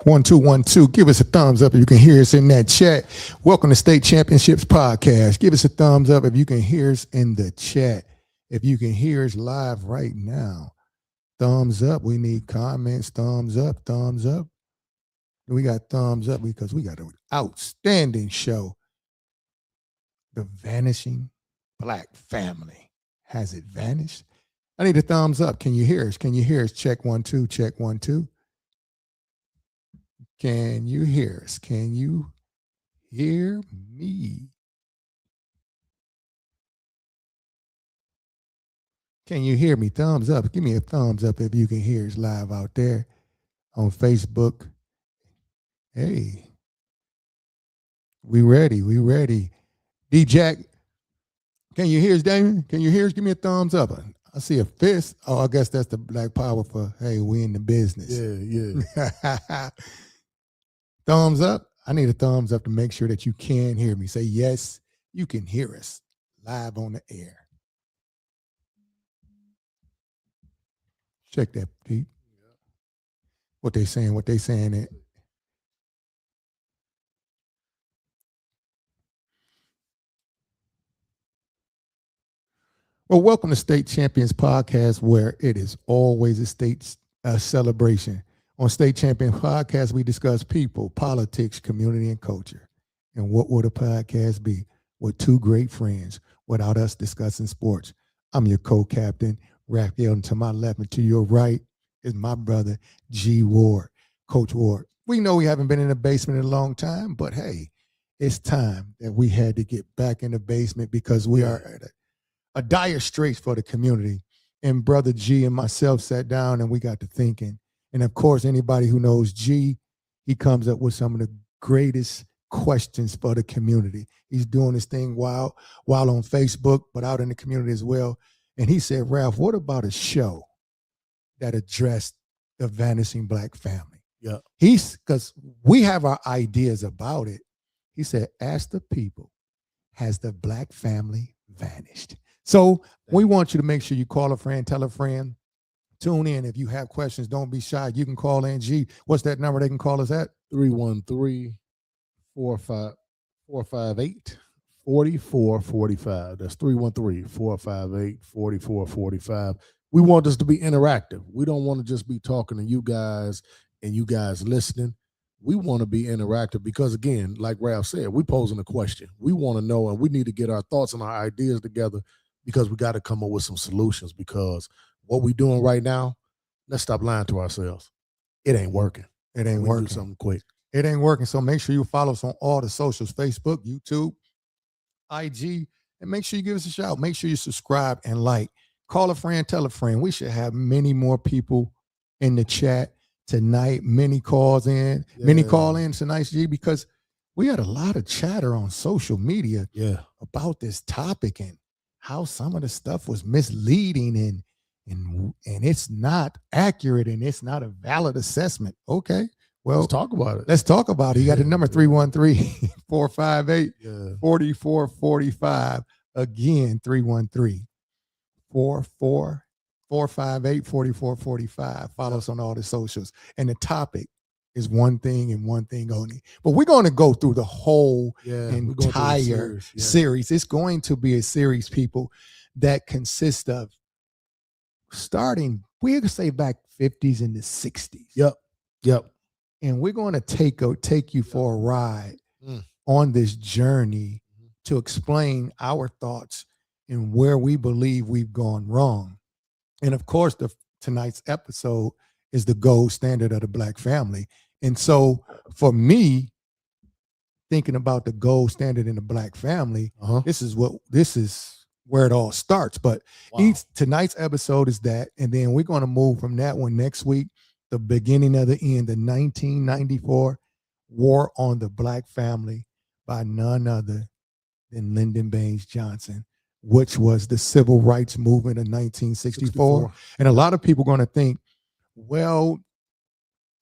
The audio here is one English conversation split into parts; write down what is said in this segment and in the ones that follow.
1 2 1 2. Give us a thumbs up if you can hear us in that chat. Welcome to State Championships Podcast. Give us a thumbs up if you can hear us in the chat. If you can hear us live right now, thumbs up. We need comments. Thumbs up. Thumbs up. We got thumbs up because we got an outstanding show. The Vanishing Black Family. Has it vanished? I need a thumbs up. Can you hear us? Can you hear us? Check 1 2. Check 1 2. Can you hear us? Can you hear me? Can you hear me? Thumbs up. Give me a thumbs up if you can hear us live out there on Facebook. Hey, we ready. We ready. D-Jack, can you hear us, Damon? Can you hear us? Give me a thumbs up. I see a fist. Oh, I guess that's the Black Power for, hey, we in the business. Yeah. Thumbs up. I need a thumbs up to make sure that you can hear me. Say, yes, you can hear us live on the air. Check that, Pete. What they saying. Well, welcome to State Champions Podcast, where it is always a state celebration. On State Champions Podcast, we discuss people, politics, community, and culture. And what would a podcast be with two great friends without us discussing sports? I'm your co-captain, Raphael, and to my left and to your right is my brother, G. Ward, Coach Ward. We know we haven't been in the basement in a long time, but hey, it's time that we had to get back in the basement because we are at a dire straits for the community. And Brother G and myself sat down and we got to thinking. And of course, anybody who knows G, he comes up with some of the greatest questions for the community. He's doing this thing while on Facebook, but out in the community as well. And he said, Ralph, what about a show that addressed the vanishing Black family? Yeah. Because we have our ideas about it. He said, ask the people, has the Black family vanished? So we want you to make sure you call a friend, tell a friend, tune in. If you have questions, don't be shy. You can call in. G, what's that number they can call us at? 313-458-4445. That's 313-458-4445. We want this to be interactive. We don't want to just be talking to you guys and you guys listening. We want to be interactive because, again, like Ralph said, we're posing a question. We want to know, and we need to get our thoughts and our ideas together because we got to come up with some solutions, because what we're doing right now, let's stop lying to ourselves. It ain't working. It ain't working. Do something quick. It ain't working. So make sure you follow us on all the socials, Facebook, YouTube, IG, and make sure you give us a shout. Make sure you subscribe and like. Call a friend, tell a friend. We should have many more people in the chat tonight. Many calls in. Yeah. Many call in tonight, G, because we had a lot of chatter on social media about this topic and how some of the stuff was misleading and it's not accurate and it's not a valid assessment. Okay. Well, let's talk about it. Let's talk about it. You got the number 313-458-4445. Again, 313-458-4445. Follow us on all the socials. And the topic is one thing and one thing only. But we're going to go through the whole entire series. It's going to be a series, people, that consists of starting, we could say back 50s and the 60s. Yep. And we're going to take you for a ride on this journey to explain our thoughts and where we believe we've gone wrong. And of course, tonight's episode is the gold standard of the Black family. And so for me, thinking about the gold standard in the Black family, this is where it all starts. But tonight's episode is that, and then we're going to move from that one next week, the beginning of the end, the 1994 War on the Black Family by none other than Lyndon Baines Johnson, which was the civil rights movement of 1964. And a lot of people are going to think, well,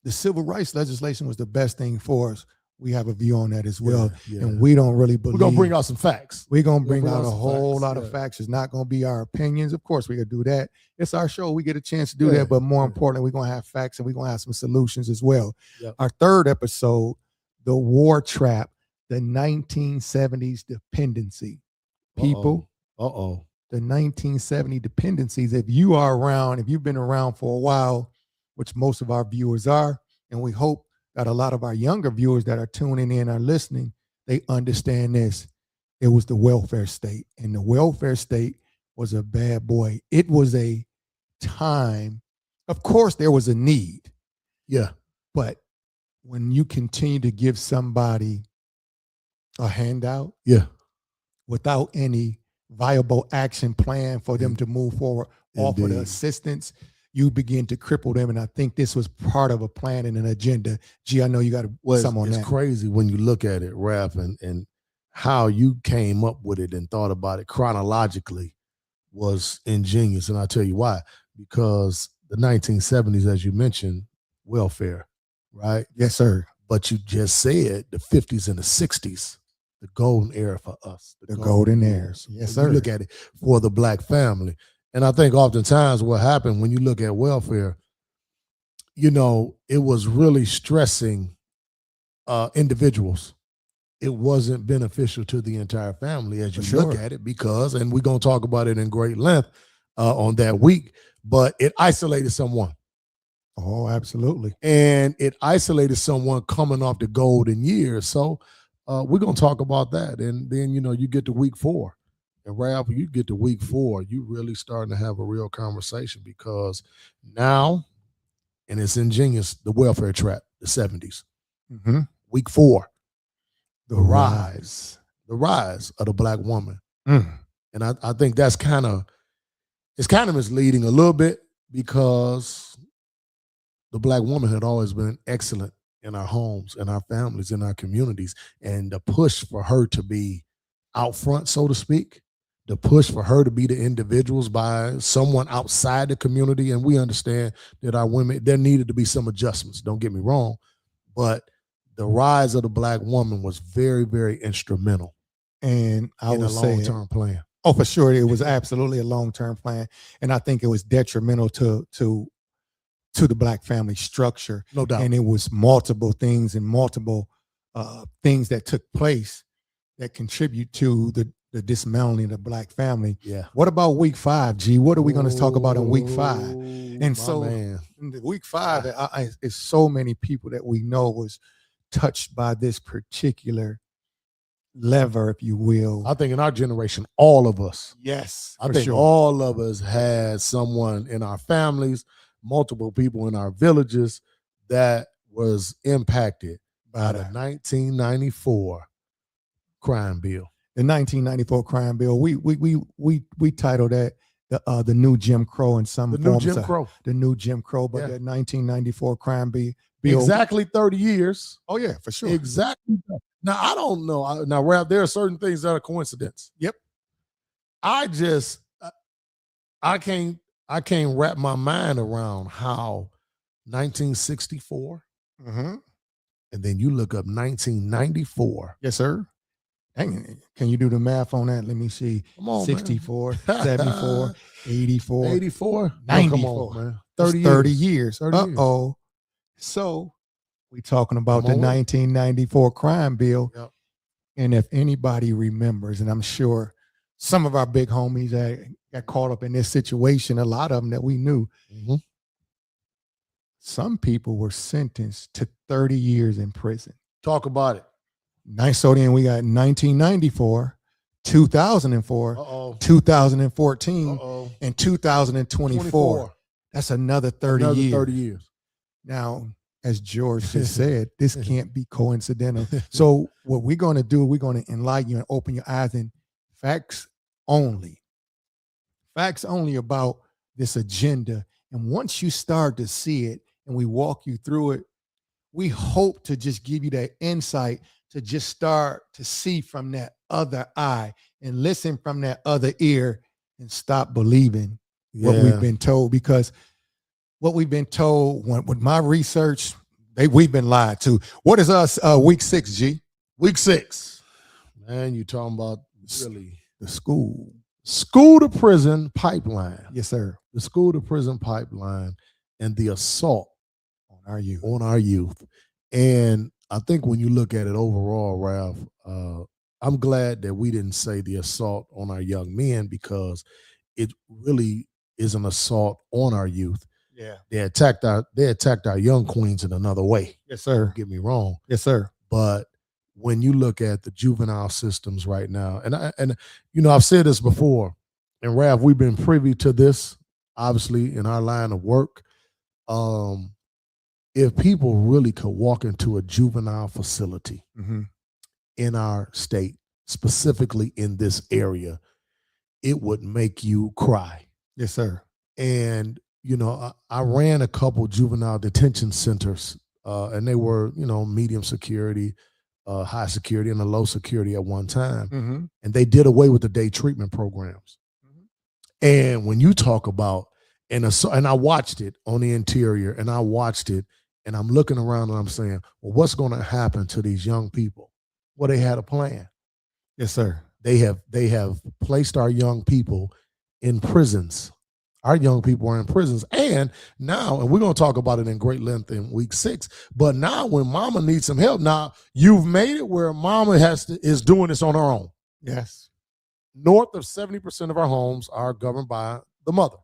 the civil rights legislation was the best thing for us. we have a view on that as well. Yeah. And we don't really believe. We're going to bring out some facts. We're going to We'll bring out a some whole facts, lot of facts. It's not going to be our opinions. Of course, we could do that. It's our show. We get a chance to do that. But more importantly, we're going to have facts and we're going to have some solutions as well. Yep. Our third episode, the war trap, the 1970s dependency. People. The 1970 dependencies. If you are around, if you've been around for a while, which most of our viewers are, and we hope that a lot of our younger viewers that are tuning in are listening, they understand this. It was the welfare state, and the welfare state was a bad boy. It was a time, of course, there was a need. Yeah. But when you continue to give somebody a handout, without any viable action plan for them to move forward, offer the assistance, you begin to cripple them. And I think this was part of a plan and an agenda. G, I know you got some on that. It's crazy when you look at it, Raph, and how you came up with it and thought about it chronologically was ingenious. And I'll tell you why. Because the 1970s, as you mentioned, welfare, right? Yes, sir. But you just said the 50s and the 60s, the golden era for us. The golden eras. Yes, sir. You look at it for the Black family. And I think oftentimes what happened when you look at welfare, you know, it was really stressing individuals. It wasn't beneficial to the entire family as you look at it because, and we're going to talk about it in great length on that week, but it isolated someone. Oh, absolutely. And it isolated someone coming off the golden years. So we're going to talk about that. And then, you know, you get to week 4. And Ralph, you get to week 4, you really starting to have a real conversation because now, and it's ingenious, the welfare trap, the 70s. Mm-hmm. Week 4, the rise of the Black woman. And I think that's it's kind of misleading a little bit because the Black woman had always been excellent in our homes, in our families, in our communities. And the push for her to be out front, so to speak, the push for her to be the individuals by someone outside the community. And we understand that our women, there needed to be some adjustments, don't get me wrong, but the rise of the Black woman was very, very instrumental. And I in would a say long-term plan. Oh, for sure. It was absolutely a long-term plan. And I think it was detrimental to the Black family structure. No doubt. And it was multiple things and multiple things that took place that contribute to the dismantling of the Black family. Yeah. What about week 5, G? What are we going to talk about in week 5? And so in the week 5, it's so many people that we know was touched by this particular lever, if you will. I think in our generation, all of us. Yes. I think all of us had someone in our families, multiple people in our villages that was impacted by the 1994 crime bill. The 1994 crime bill. We titled that the new Jim Crow in some form. The new Jim Crow. The new Jim Crow, but that 1994 crime bill. Exactly 30 years. Oh yeah, for sure. Exactly. Now I don't know. Now, Ralph, there are certain things that are coincidence. Yep. I can't wrap my mind around how 1964, and then you look up 1994. Yes, sir. Dang, can you do the math on that? Let me see. Come on, 64, 74, 84, 84, 94. Come on, man. 30 years. 30 years. Uh-oh. So we're talking about the 1994 crime bill. Yep. And if anybody remembers, and I'm sure some of our big homies that got caught up in this situation, a lot of them that we knew, some people were sentenced to 30 years in prison. Talk about it. Nice. So then we got 1994, 2004, 2014, and 2024. That's another 30 years. 30 years. Now, as George just said, this can't be coincidental. So what we're going to do, we're going to enlighten you and open your eyes in facts only. Facts only about this agenda. And once you start to see it and we walk you through it, we hope to just give you that insight to just start to see from that other eye and listen from that other ear and stop believing what we've been told. Because what we've been told with my research, We've been lied to. What is us week 6, G? Week 6. Man, you talking about really The school to prison pipeline. Yes, sir. The school to prison pipeline and the assault On our youth. And I think when you look at it overall, Ralph, I'm glad that we didn't say the assault on our young men, because it really is an assault on our youth. Yeah. They attacked our young queens in another way. Yes, sir. Don't get me wrong. Yes, sir. But when you look at the juvenile systems right now, and you know, I've said this before, and Ralph, we've been privy to this, obviously, in our line of work. If people really could walk into a juvenile facility in our state, specifically in this area, it would make you cry. Yes, sir. And, you know, I ran a couple juvenile detention centers, and they were, you know, medium security, high security, and a low security at one time. And they did away with the day treatment programs. And when you talk about, and I watched it on the interior, and I watched it, and I'm looking around and I'm saying, well, what's going to happen to these young people? Well, they had a plan. Yes, sir. They have placed our young people in prisons. Our young people are in prisons. And now, and we're going to talk about it in great length in week 6, but now when mama needs some help, now you've made it where mama is doing this on her own. Yes. North of 70% of our homes are governed by the mother.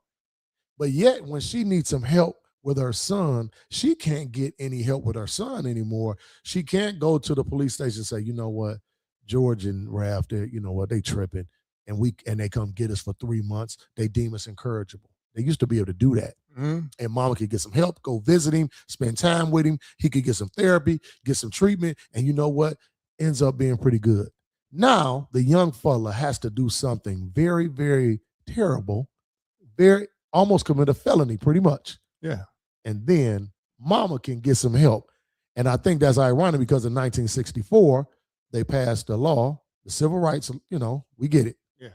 But yet when she needs some help with her son, she can't get any help with her son anymore. She can't go to the police station and say, you know what, George and Ralph, you know what, they tripping, and they come get us for 3 months. They deem us incorrigible. They used to be able to do that. And mama could get some help, go visit him, spend time with him. He could get some therapy, get some treatment, and you know what? Ends up being pretty good. Now, the young fella has to do something very, very terrible, almost commit a felony pretty much. Yeah. And then mama can get some help. And I think that's ironic because in 1964, they passed the law, the civil rights, you know, we get it. Yeah.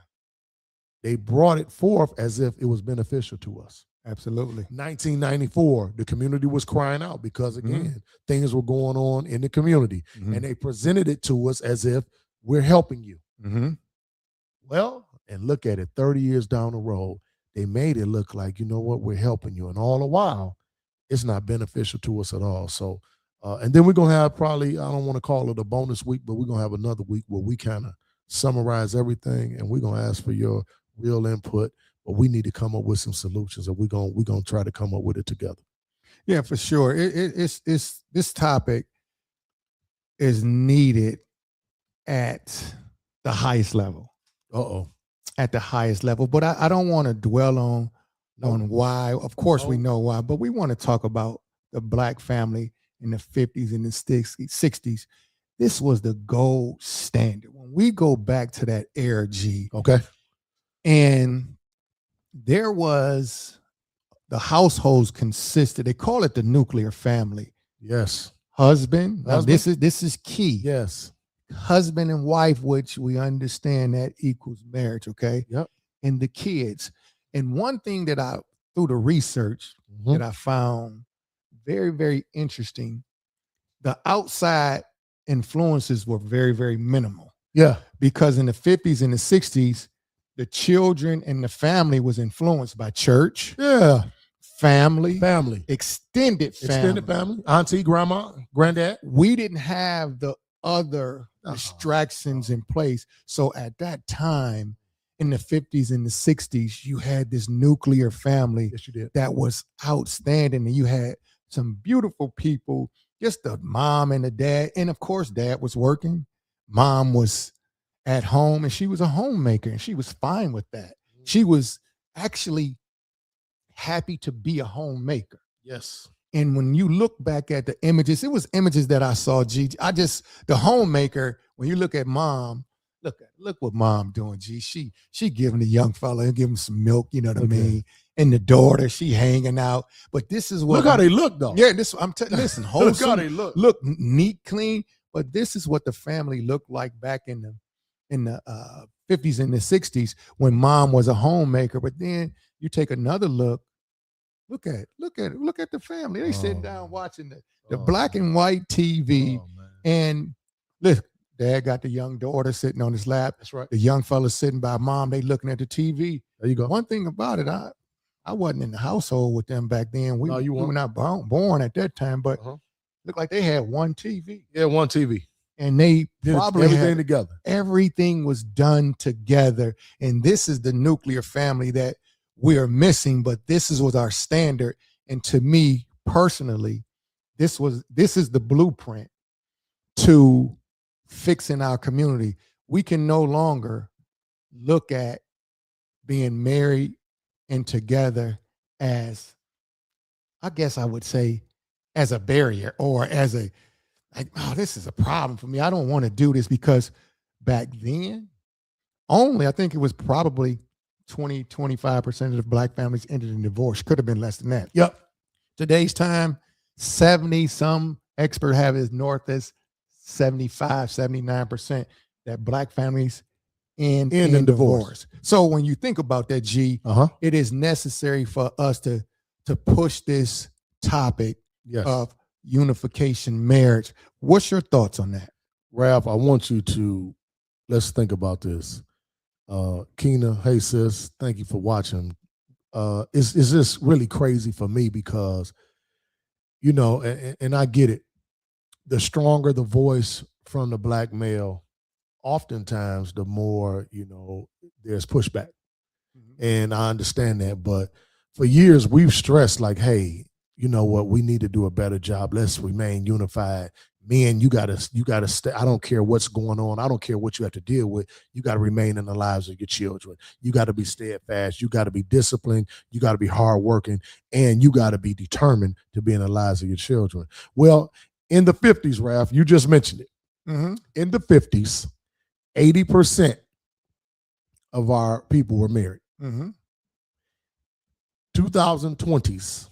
They brought it forth as if it was beneficial to us. Absolutely. 1994, the community was crying out because, again, things were going on in the community. And they presented it to us as if we're helping you. Well, and look at it, 30 years down the road, they made it look like, you know what, we're helping you. And all the while, it's not beneficial to us at all. So, and then we're going to have probably, I don't want to call it a bonus week, but we're going to have another week where we kind of summarize everything, and we're going to ask for your real input, but we need to come up with some solutions, and we're going to try to come up with it together. Yeah, for sure. It's this topic is needed at the highest level. At the highest level. But I don't want to dwell on why. Of course, we know why, but we want to talk about the Black family in the 50s and the 60s. This was the gold standard. When we go back to that era, G. Okay. And there was, the households consisted, they call it the nuclear family. Yes. Husband. Now this is key. Yes. Husband and wife, which we understand that equals marriage, okay? Yep. And the kids. And one thing that through the research that I found very, very interesting, the outside influences were very, very minimal. Yeah. Because in the 50s and the 60s, the children and the family was influenced by church. Yeah. Family. Extended family. Auntie, grandma, granddad. We didn't have the other distractions in place. So at that time, in the 50s and the 60s, you had this nuclear family that was outstanding. And you had some beautiful people, just the mom and the dad. And of course, dad was working. Mom was at home, and she was a homemaker, and she was fine with that. She was actually happy to be a homemaker. Yes. And when you look back at the images, it was images that I saw, G. The homemaker, when you look at mom, look what mom doing, G. She giving the young fella and giving him some milk, you know what I mean? And the daughter, she hanging out. But this is what— Look how they look, though. Yeah, listen, wholesome. Look how they look. Look neat, clean. But this is what the family looked like back in the 50s and the 60s when mom was a homemaker. But then you take another look Look at the family. They sitting down watching the Oh, black and white TV. Oh, man. And look, dad got the young daughter sitting on his lap. That's right. The young fella sitting by mom. They looking at the TV. There you go. One thing about it, I wasn't in the household with them back then. We, No, you we were weren't. not born at that time, but Uh-huh. looked like they had one TV. Yeah, one TV. And they Did probably everything had, together. everything was done together. And this is the nuclear family that we are missing, but this was our standard. And to me personally, this is the blueprint to fixing our community. We can no longer look at being married and together as, I guess I would say, as a barrier or as a, like, oh, this is a problem for me. I don't want to do this, because back then, only, I think it was probably 20-25% of the black families ended in divorce. Could have been less than that. Yep. Today's time, 70, some expert have as north as 75-79% that black families end in divorce. So when you think about that, G, it is necessary for us to push this topic of unification marriage. What's your thoughts on that? Ralph, I want you to, let's think about this. Keena, hey sis, thank you for watching. Is this really crazy for me? Because, you know, and I get it. The stronger the voice from the black male, oftentimes the more, you know, there's pushback. And I understand that. But for years, we've stressed like, hey, you know what, we need to do a better job. Let's remain unified. Men, you gotta stay. I don't care what's going on. I don't care what you have to deal with. You got to remain in the lives of your children. You got to be steadfast. You got to be disciplined. You got to be hardworking, and you got to be determined to be in the lives of your children. Well, in the 50s, Ralph, you just mentioned it. In the 50s, 80% of our people were married. 2020s,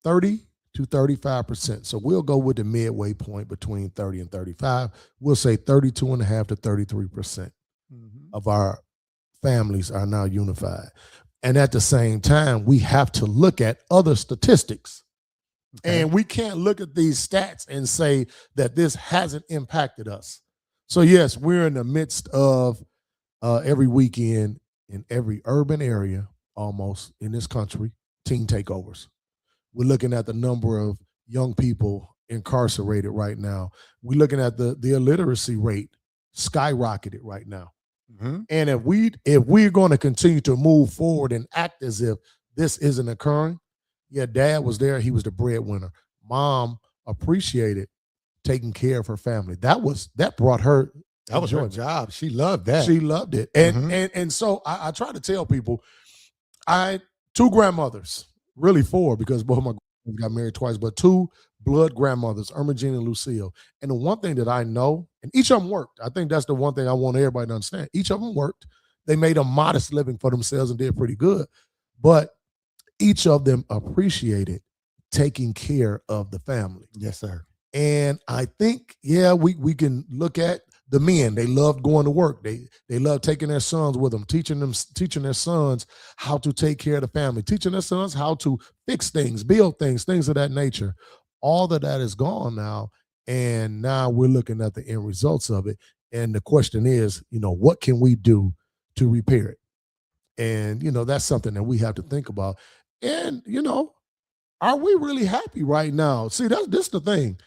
30 to 35%. So we'll go with the midway point between 30 and 35. We'll say 32.5 to 33% of our families are now unified. And at the same time, we have to look at other statistics. And we can't look at these stats and say that this hasn't impacted us. So yes, we're in the midst of every weekend in every urban area, almost in this country, teen takeovers. We're looking at the number of young people incarcerated right now. We're looking at the illiteracy rate skyrocketed right now. And if we're going to continue to move forward and act as if this isn't occurring, yeah, dad was there. He was the breadwinner. Mom appreciated taking care of her family. That brought her. That was her job. She loved that. She loved it. And so I try to tell people, two grandmothers, really four, because both of my grandmothers got married twice, but two blood grandmothers, Irma Jean and Lucille. And the one thing that I know, and each of them worked. I think that's the one thing I want everybody to understand. Each of them worked. They made a modest living for themselves and did pretty good. But each of them appreciated taking care of the family. Yes, sir. And I think, yeah, we can look at the men. They loved going to work. They loved taking their sons with them, teaching their sons how to take care of the family, teaching their sons how to fix things, build things of that nature. All of that is gone now. And now we're looking at the end results of it. And the question is, you know, what can we do to repair it? And, you know, that's something that we have to think about. And, you know, are we really happy right now? See, this is the thing.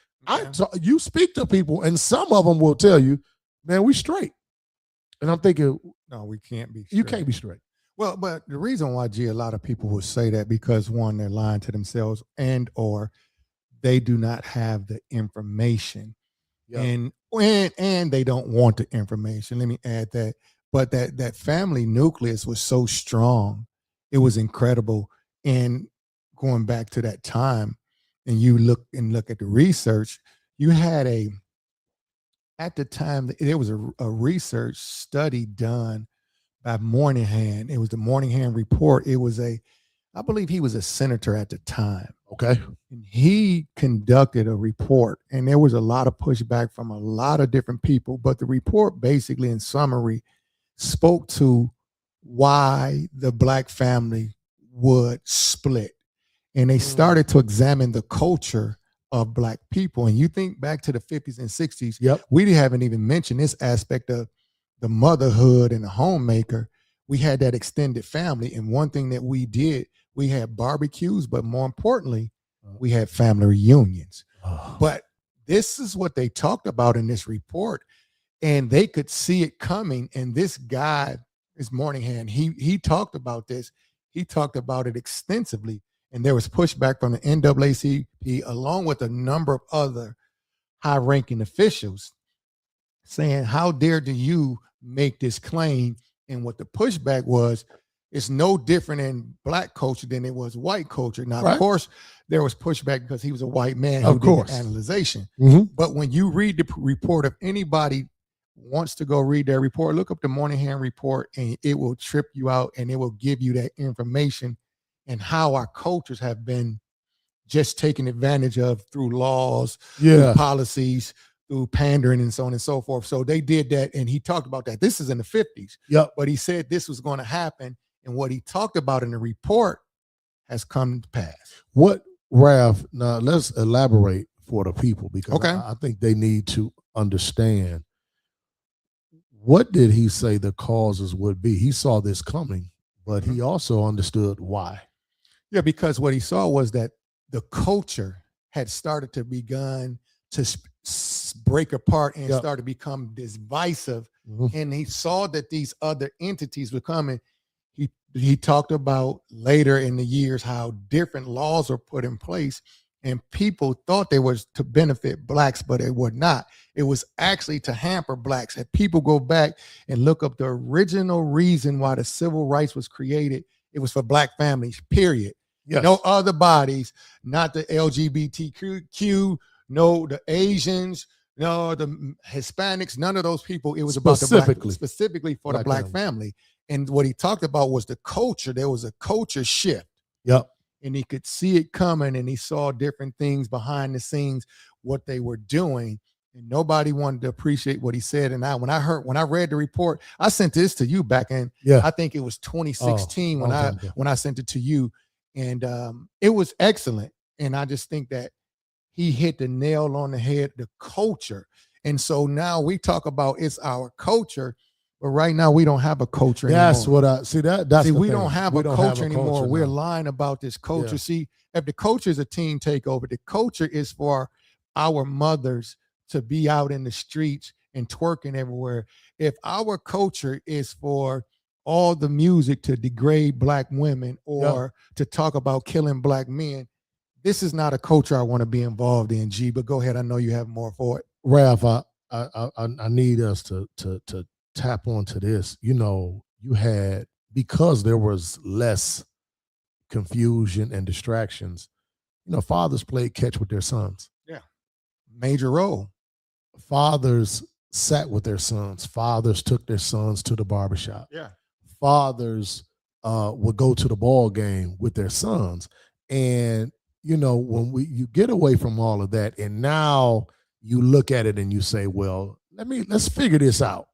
You speak to people, and some of them will tell you, man, we straight. And I'm thinking, no, we can't be straight. You can't be straight. Well, but the reason why, G, a lot of people will say that because, one, they're lying to themselves, and or they do not have the information. Yep. And they don't want the information. Let me add that. But that family nucleus was so strong. It was incredible. And going back to that time, and you look at the research, you had at the time, there was a research study done by Moynihan. It was the Moynihan report. It was I believe he was a senator at the time. Okay. And he conducted a report, and there was a lot of pushback from a lot of different people. But the report basically, in summary, spoke to why the black family would split. And they started to examine the culture of Black people. And you think back to the 50s and 60s, Yep. we haven't even mentioned this aspect of the motherhood and the homemaker. We had that extended family. And one thing that we did, we had barbecues, but more importantly, we had family reunions. But this is what they talked about in this report, and they could see it coming. And this guy, this Moynihan, he talked about this. He talked about it extensively. And there was pushback from the NAACP, along with a number of other high-ranking officials, saying, how dare do you make this claim? And what the pushback was, it's no different in Black culture than it was white culture. Now, Right. of course, there was pushback because he was a white man who Of course. did an analyzation. Mhm. But when you read the report, if anybody wants to go read their report, look up the Moynihan report, and it will trip you out, and it will give you that information and how our cultures have been just taken advantage of through laws, through policies, through pandering, and so on and so forth. So they did that, and he talked about that. This is in the 50s. Yep. But he said this was going to happen, and what he talked about in the report has come to pass. What, Ralph, now let's elaborate for the people, because Okay. I think they need to understand, what did he say the causes would be? He saw this coming, but he also understood why. Yeah, because what he saw was that the culture had started to begun to break apart and start to become divisive. And he saw that these other entities were coming. He talked about later in the years how different laws were put in place, and people thought they was to benefit Blacks, but it was not. It was actually to hamper Blacks. If people go back and look up the original reason why the civil rights was created, it was for Black families, period. Yes. No other bodies, not the LGBTQ, no the Asians, no the Hispanics, none of those people. It was about the Black, specifically for the Black family. And what he talked about was the culture. There was a culture shift. Yep. And he could see it coming, and he saw different things behind the scenes, what they were doing. And nobody wanted to appreciate what he said. And when I read the report, I sent this to you back in, I think it was 2016 when I sent it to you. And it was excellent. And I just think that he hit the nail on the head, the culture. And so now we talk about it's our culture, but right now we don't have a culture anymore. That's what I see. We don't have a culture anymore. We're lying about this culture. See, if the culture is a team takeover, the culture is for our mothers to be out in the streets and twerking everywhere. If our culture is for all the music to degrade Black women or to talk about killing Black men, this is not a culture I want to be involved in, G. But go ahead. I know you have more for it. Ralph, I need us to tap onto this. You know, you had, because there was less confusion and distractions, you know, fathers played catch with their sons. Yeah. Major role. Fathers sat with their sons. Fathers took their sons to the barbershop. Yeah. Fathers would go to the ball game with their sons. And, you know, when you get away from all of that, and now you look at it and you say, well, let's figure this out.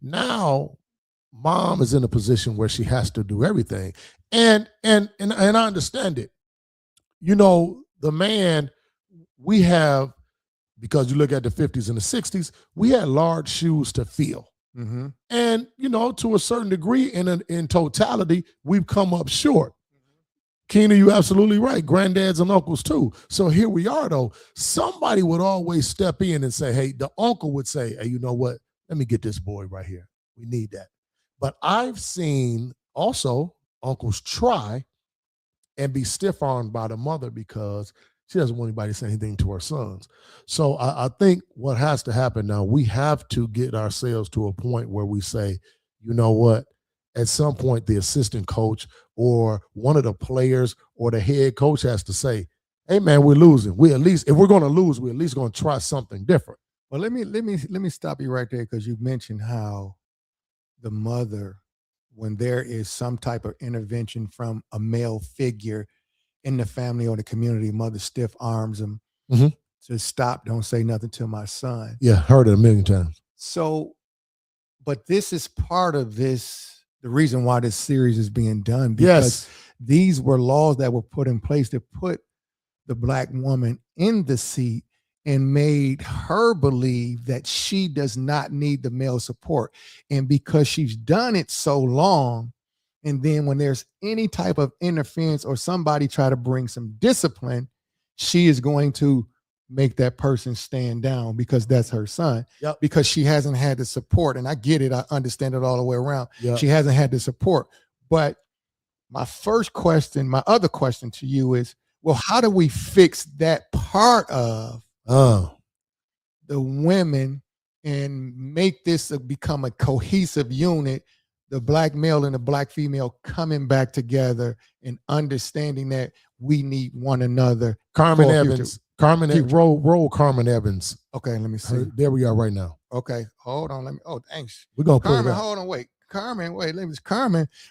Now, mom is in a position where she has to do everything. And I understand it. You know, the man, we have, because you look at the 50s and the 60s, we had large shoes to fill. Mm-hmm. And, you know, to a certain degree, in totality, we've come up short. Keena, you're absolutely right. Granddads and uncles too. So here we are, though. Somebody would always step in and say, hey, the uncle would say, hey, you know what? Let me get this boy right here. We need that. But I've seen also uncles try and be stiff-armed by the mother because she doesn't want anybody to say anything to her sons. So I think what has to happen now, we have to get ourselves to a point where we say, you know what? At some point, the assistant coach or one of the players or the head coach has to say, hey, man, we're losing. We at least, if we're going to lose, we're at least going to try something different. Well, let me stop you right there, because you mentioned how the mother, when there is some type of intervention from a male figure in the family or the community, mother stiff arms them to stop, don't say nothing to my son. Yeah, heard it a million times. So, but this is part of this, the reason why this series is being done, because these were laws that were put in place to put the Black woman in the seat and made her believe that she does not need the male support. And because she's done it so long, and then when there's any type of interference or somebody try to bring some discipline, she is going to make that person stand down because that's her son. Yep. Because she hasn't had the support. And I get it. I understand it all the way around. Yep. She hasn't had the support. But my other question to you is, well, how do we fix that part of the women and make this become a cohesive unit, the Black male and the Black female coming back together and understanding that we need one another? Carmen Evans. Roll Carmen Evans. Okay, let me see. There we are right now. Okay, hold on. Thanks. We're going to put Carmen, it hold on, wait. Carmen,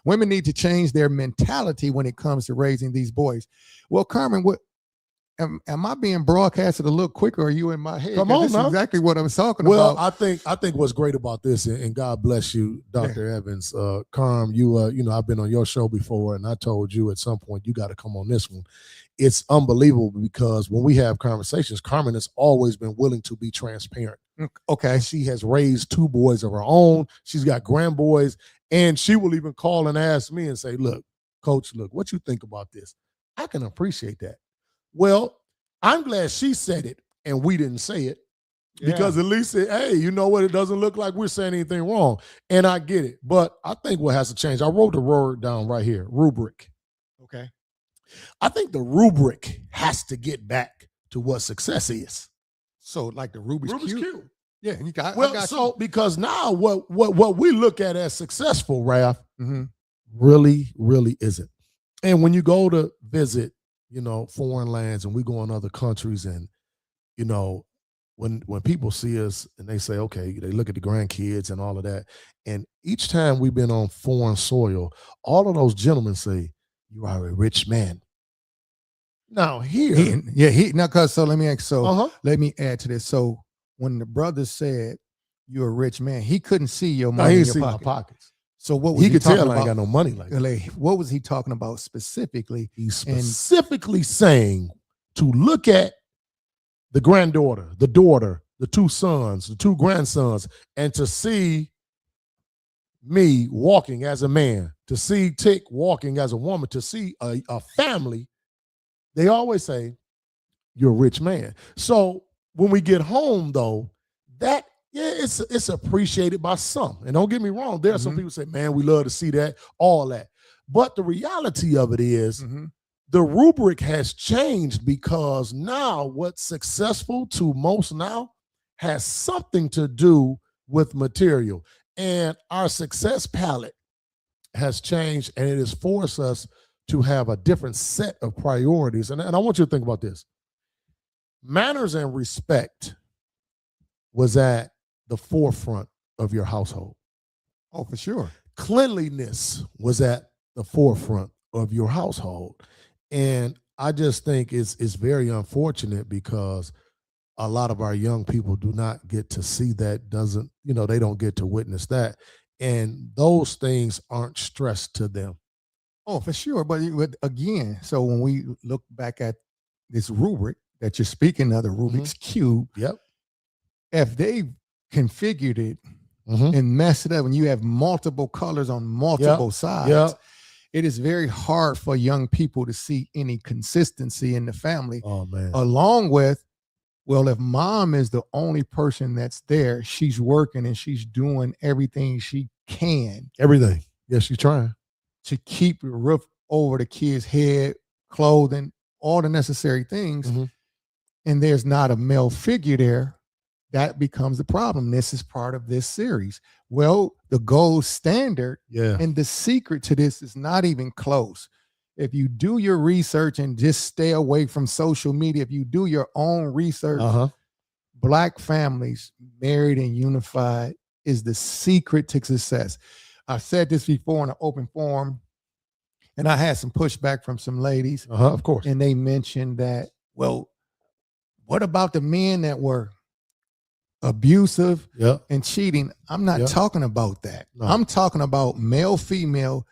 women need to change their mentality when it comes to raising these boys. Well, Carmen, what am I being broadcasted a little quicker? Or are you in my head? Come on, this now. is exactly what I'm talking well, about. I think what's great about this, and God bless you, Dr. Evans, Carm, you I've been on your show before, and I told you at some point you got to come on this one. It's unbelievable because when we have conversations, Carmen has always been willing to be transparent. Okay. She has raised 2 boys of her own. She's got grandboys, and she will even call and ask me and say, look, Coach, look, what you think about this? I can appreciate that. Well, I'm glad she said it and we didn't say it, because at least hey, you know what? It doesn't look like we're saying anything wrong. And I get it. But I think what has to change, I wrote the word down right here, rubric. Okay. I think the rubric has to get back to what success is. So like the Rubik's Cube. Yeah, I got you. Because now what we look at as successful, Raph, really, really isn't. And when you go to visit, foreign lands, and we go in other countries, and when people see us and they say, okay, they look at the grandkids and all of that, and each time we've been on foreign soil, all of those gentlemen say, you are a rich man. Now here, let me add to this. So when the brother said you're a rich man, he couldn't see your money in your pockets. So what was he could tell about? I ain't got no money like that. What was he talking about specifically? He's specifically saying to look at the granddaughter, the daughter, the 2 sons, the 2 grandsons, and to see me walking as a man, to see Tick walking as a woman, to see a family. They always say, you're a rich man. So when we get home, though, it's appreciated by some. And don't get me wrong, there are some people who say, man, we love to see that, all that. But the reality of it is the rubric has changed, because now what's successful to most now has something to do with material. And our success palette has changed, and it has forced us to have a different set of priorities. And I want you to think about this. Manners and respect was at the forefront of your household. Oh, for sure. Cleanliness was at the forefront of your household. And I just think it's very unfortunate, because a lot of our young people do not get to see that, they don't get to witness that. And those things aren't stressed to them. Oh, for sure. But again, so when we look back at this rubric that you're speaking of, the Rubik's Cube, if they configured it and messed it up, and you have multiple colors on multiple sides, it is very hard for young people to see any consistency in the family. Oh, man. Along with, well, if mom is the only person that's there, she's working and she's doing everything she can. Everything. Yes, she's trying to keep the roof over the kid's head, clothing, all the necessary things. And there's not a male figure there. That becomes the problem. This is part of this series. Well, the gold standard and the secret to this is not even close. If you do your research and just stay away from social media, if you do your own research, Black families married and unified is the secret to success. I've said this before in an open forum, and I had some pushback from some ladies. Of course. And they mentioned that, well, what about the men that were abusive and cheating? I'm not talking about that. No. I'm talking about male, female,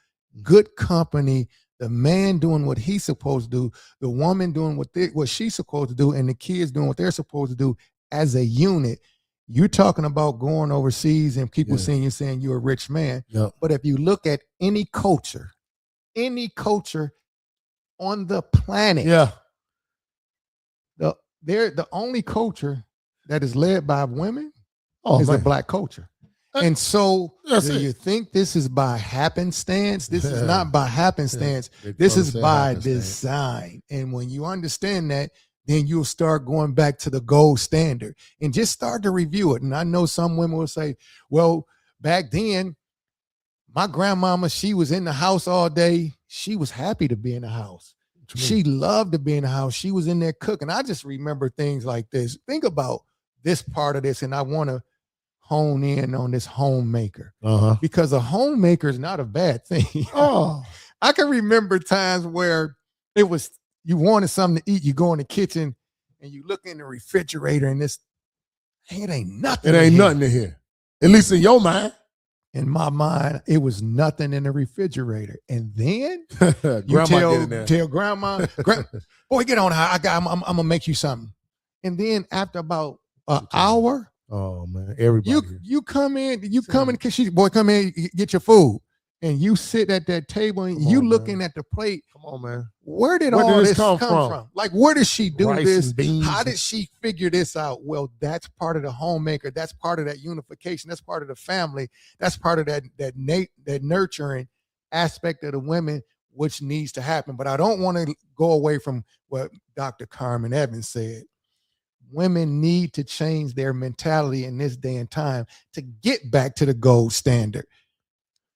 good company, the man doing what he's supposed to do, the woman doing what she's supposed to do, and the kids doing what they're supposed to do as a unit. You're talking about going overseas and people seeing you saying you're a rich man. Yep. But if you look at any culture on the planet, the only culture that is led by women is the Black culture. And so do you think this is by happenstance? This is not by happenstance. This is by design. And when you understand that, then you'll start going back to the gold standard and just start to review it. And I know some women will say, well, back then, my grandmama, she was in the house all day. She was happy to be in the house. She loved to be in the house. She was in there cooking. I just remember things like this. Think about this part of this, and I want to hone in on this homemaker because a homemaker is not a bad thing. I can remember times where it was you wanted something to eat. You go in the kitchen and you look in the refrigerator, and it ain't nothing. It ain't nothing in here, at least in your mind. In my mind, it was nothing in the refrigerator. And then you tell grandma, boy, get on. I'm gonna make you something. And then after about an hour, oh man, everybody you come in because she boy come in, get your food. And you sit at that table and you looking at the plate. Come on, man. Where did all this come from? Like, where did she do this? How did she figure this out? Well, that's part of the homemaker. That's part of that unification. That's part of the family. That's part of that nurturing aspect of the women, which needs to happen. But I don't want to go away from what Dr. Carmen Evans said. Women need to change their mentality in this day and time to get back to the gold standard.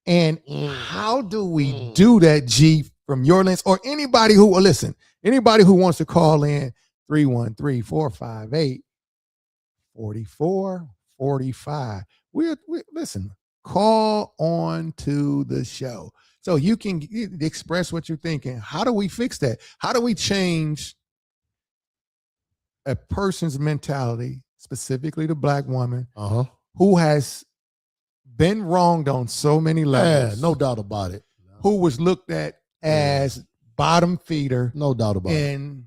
And how do we do that, G, from your lens, or anybody who will listen, anybody who wants to call in 313-458-4445. We listen, call on to the show so you can express what you're thinking. How do we fix that? How do we change a person's mentality, specifically the Black woman, who has been wronged on so many levels? No doubt about it. Who was looked at as bottom feeder. No doubt about it. And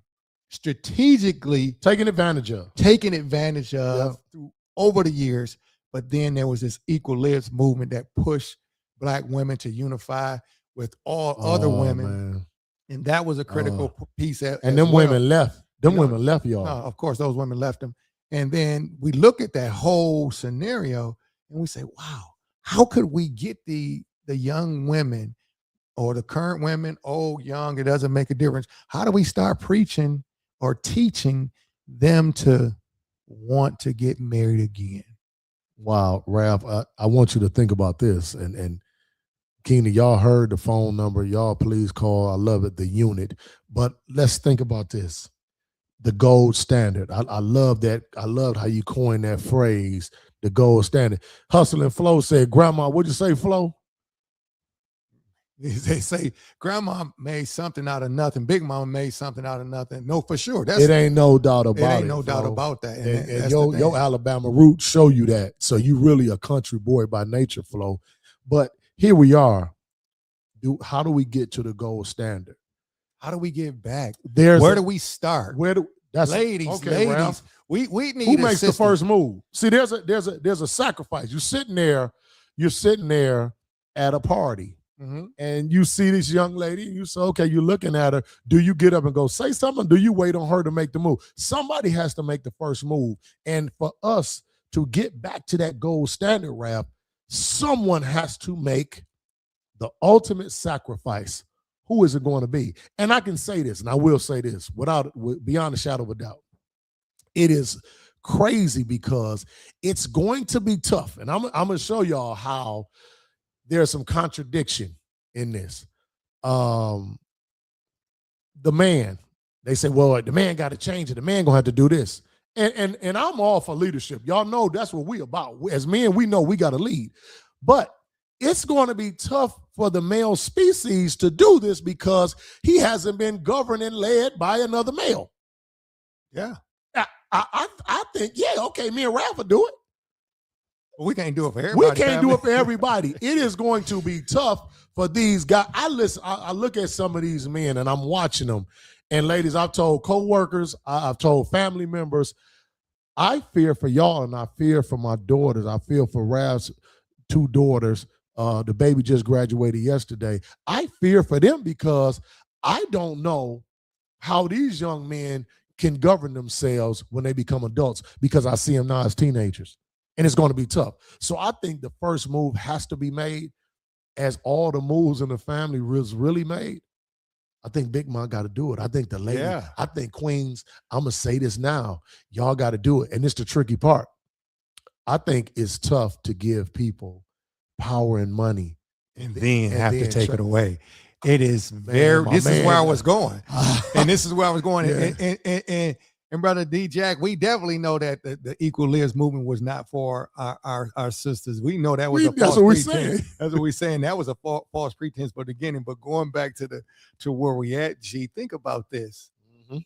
strategically taken advantage of through over the years. But then there was this equal lives movement that pushed Black women to unify with all other women. Man. And that was a critical piece. And them women left. Women left y'all. Of course, those women left them. And then we look at that whole scenario and we say, wow, how could we get the young women or the current women, old, young, it doesn't make a difference. How do we start preaching or teaching them to want to get married again? Wow, Ralph, I want you to think about this. And Keena, y'all heard the phone number. Y'all please call. I love it, the unit. But let's think about this. The gold standard. I love that. I loved how you coined that phrase, the gold standard. Hustle and Flow said, Grandma, what'd you say, Flo? They say Grandma made something out of nothing. Big Mama made something out of nothing. No, for sure. It ain't no doubt about it. It ain't no doubt about that. And your Alabama roots show you that. So you really a country boy by nature, Flo. But here we are. How do we get to the gold standard? How do we get back? Where do we start? Ladies, Ralph. we need. Who makes the first move? See, there's a sacrifice. You're sitting there at a party, and you see this young lady. You say, okay, you're looking at her. Do you get up and go say something? Do you wait on her to make the move? Somebody has to make the first move. And for us to get back to that gold standard, Ralph, someone has to make the ultimate sacrifice. Who is it going to be? And I can say this, and I will say this beyond a shadow of a doubt. It is crazy because it's going to be tough. And I'm going to show y'all how there's some contradiction in this. The man, they say, well, the man got to change it. The man going to have to do this. And I'm all for leadership. Y'all know that's what we about. As men, we know we got to lead. But it's going to be tough for the male species to do this because he hasn't been governed and led by another male. Yeah. I think, yeah, okay, me and Ralph will do it. We can't do it for everybody. We can't do it for everybody. It is going to be tough for these guys. I look at some of these men and I'm watching them. And ladies, I've told coworkers, I've told family members, I fear for y'all and I fear for my daughters. I fear for Rav's 2 daughters. The baby just graduated yesterday. I fear for them because I don't know how these young men can govern themselves when they become adults, because I see them now as teenagers. And it's going to be tough. So I think the first move has to be made, as all the moves in the family was really made. I think Big Mom got to do it. I think the lady, I think Queens, I'm going to say this now, y'all got to do it. And it's the tricky part. I think it's tough to give people power and money and then have to take it away. It is this is where I was going. And this is where I was going. Yeah. And Brother D-Jack, we definitely know that the Equal Lives movement was not for our sisters. We know that was a false pretense. That's what we're saying. That was a false pretense for the beginning. But going back to where we at, G, think about this. Mm-hmm.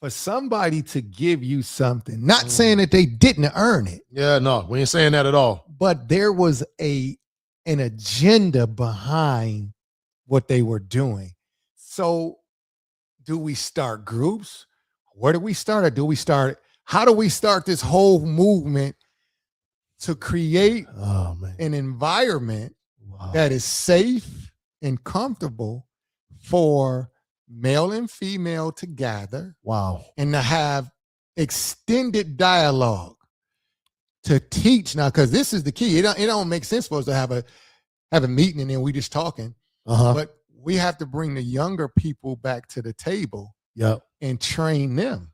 For somebody to give you something, not saying that they didn't earn it. Yeah, no, we ain't saying that at all. But there was an agenda behind what they were doing. So do we start groups? Where do we start? Or how do we start this whole movement to create an environment that is safe and comfortable for male and female to gather? Wow. And to have extended dialogue to teach now, because this is the key. It don't make sense for us to have a meeting and then we just talking. But we have to bring the younger people back to the table. And train them,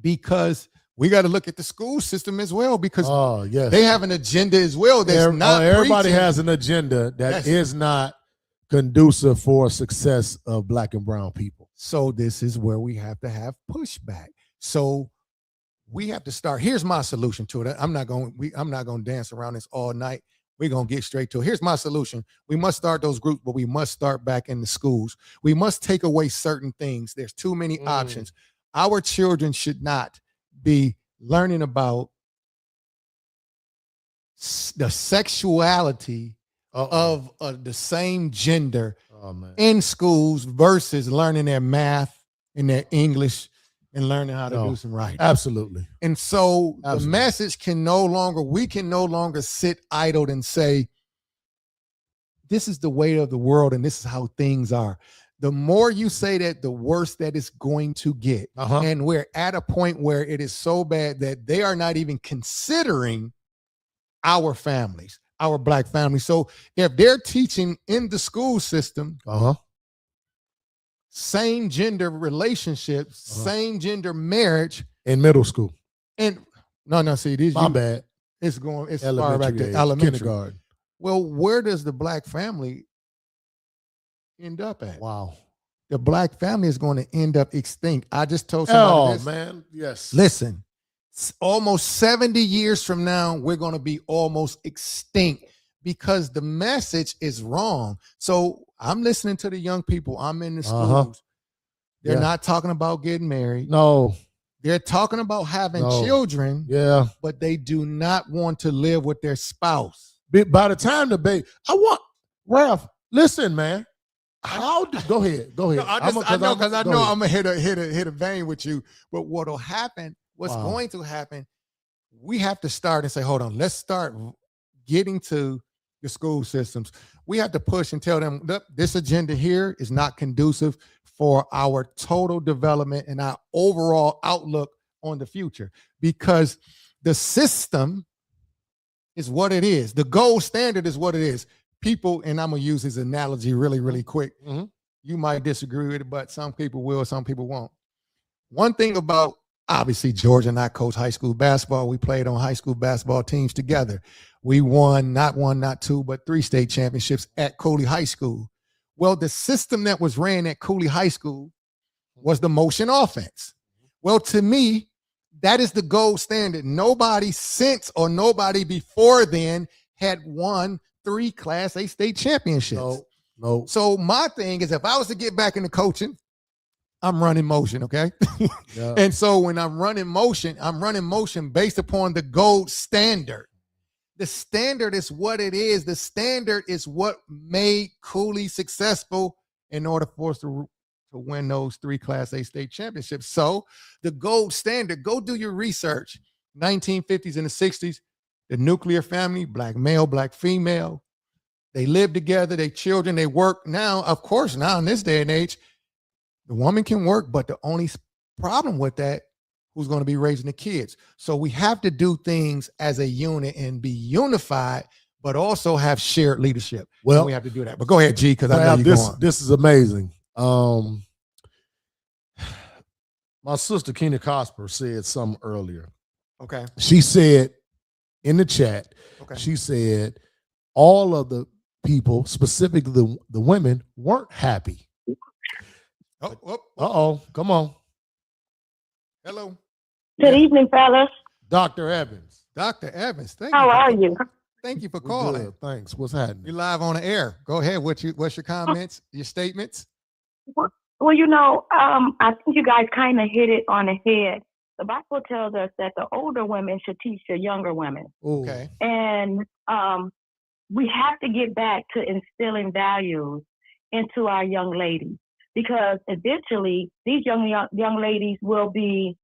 because we got to look at the school system as well, because they have an agenda as well. Everybody has an agenda that is not conducive for success of Black and brown people. So this is where we have to have pushback. So we have to start. Here's my solution to it. I'm not going to dance around this all night. We're going to get straight to it. Here's my solution. We must start those groups, but we must start back in the schools. We must take away certain things. There's too many options. Our children should not be learning about the sexuality of the same gender in schools versus learning their math and their English and learning how to do some writing. Absolutely. And so the message we can no longer sit idle and say, this is the way of the world and this is how things are. The more you say that, the worse that it's going to get. And we're at a point where it is so bad that they are not even considering our families, our Black families. So if they're teaching in the school system, same gender relationships, same gender marriage in middle school. And see, these bad. It's far back to elementary. Kindergarten. Well, where does the Black family end up at? Wow. The Black family is going to end up extinct. I just told somebody this. Man, yes. Listen, almost 70 years from now, we're going to be almost extinct because the message is wrong. So I'm listening to the young people. I'm in the schools. They're not talking about getting married. No. They're talking about having children. Yeah. But they do not want to live with their spouse. By the time the baby, Ralph, listen, man. Go ahead. No, I know because I know I'm gonna hit a vein with you. But what'll happen? What's going to happen? We have to start and say, hold on. Let's start getting to the school systems. We have to push and tell them, look, this agenda here is not conducive for our total development and our overall outlook on the future, because the system is what it is. The gold standard is what it is. People, and I'm going to use this analogy really, really quick. You might disagree with it, but some people will, some people won't. One thing about, obviously, George and I coached high school basketball. We played on high school basketball teams together. We won, not two, but 3 state championships at Cooley High School. Well, the system that was ran at Cooley High School was the motion offense. Well, to me, that is the gold standard. Nobody since or nobody before then had won 3 Class A state championships. No. So my thing is, if I was to get back into coaching, I'm running motion, okay? Yeah. And so when I'm running motion based upon the gold standard. The standard is what it is. The standard is what made Cooley successful in order for us to win those 3 Class A state championships. So the gold standard, go do your research. 1950s and the 60s, the nuclear family, black male, black female, they live together, they children, they work. Now, of course, now in this day and age, the woman can work, but the only problem with that, who's going to be raising the kids? So we have to do things as a unit and be unified, but also have shared leadership. Well, and we have to do that. But go ahead, G, because I know you're going. This is amazing. My sister Keena Cosper said something earlier. Okay. She said in the chat, she said all of the people, specifically the women, weren't happy. Come on. Hello. Good evening, fellas. Dr. Evans. Dr. Evans, How are you? Thank you for calling. Good, thanks. What's happening? You're live on the air. Go ahead. What's your comments, your statements? Well, you know, I think you guys kind of hit it on the head. The Bible tells us that the older women should teach the younger women. Ooh. Okay. And we have to get back to instilling values into our young ladies, because eventually these young ladies will be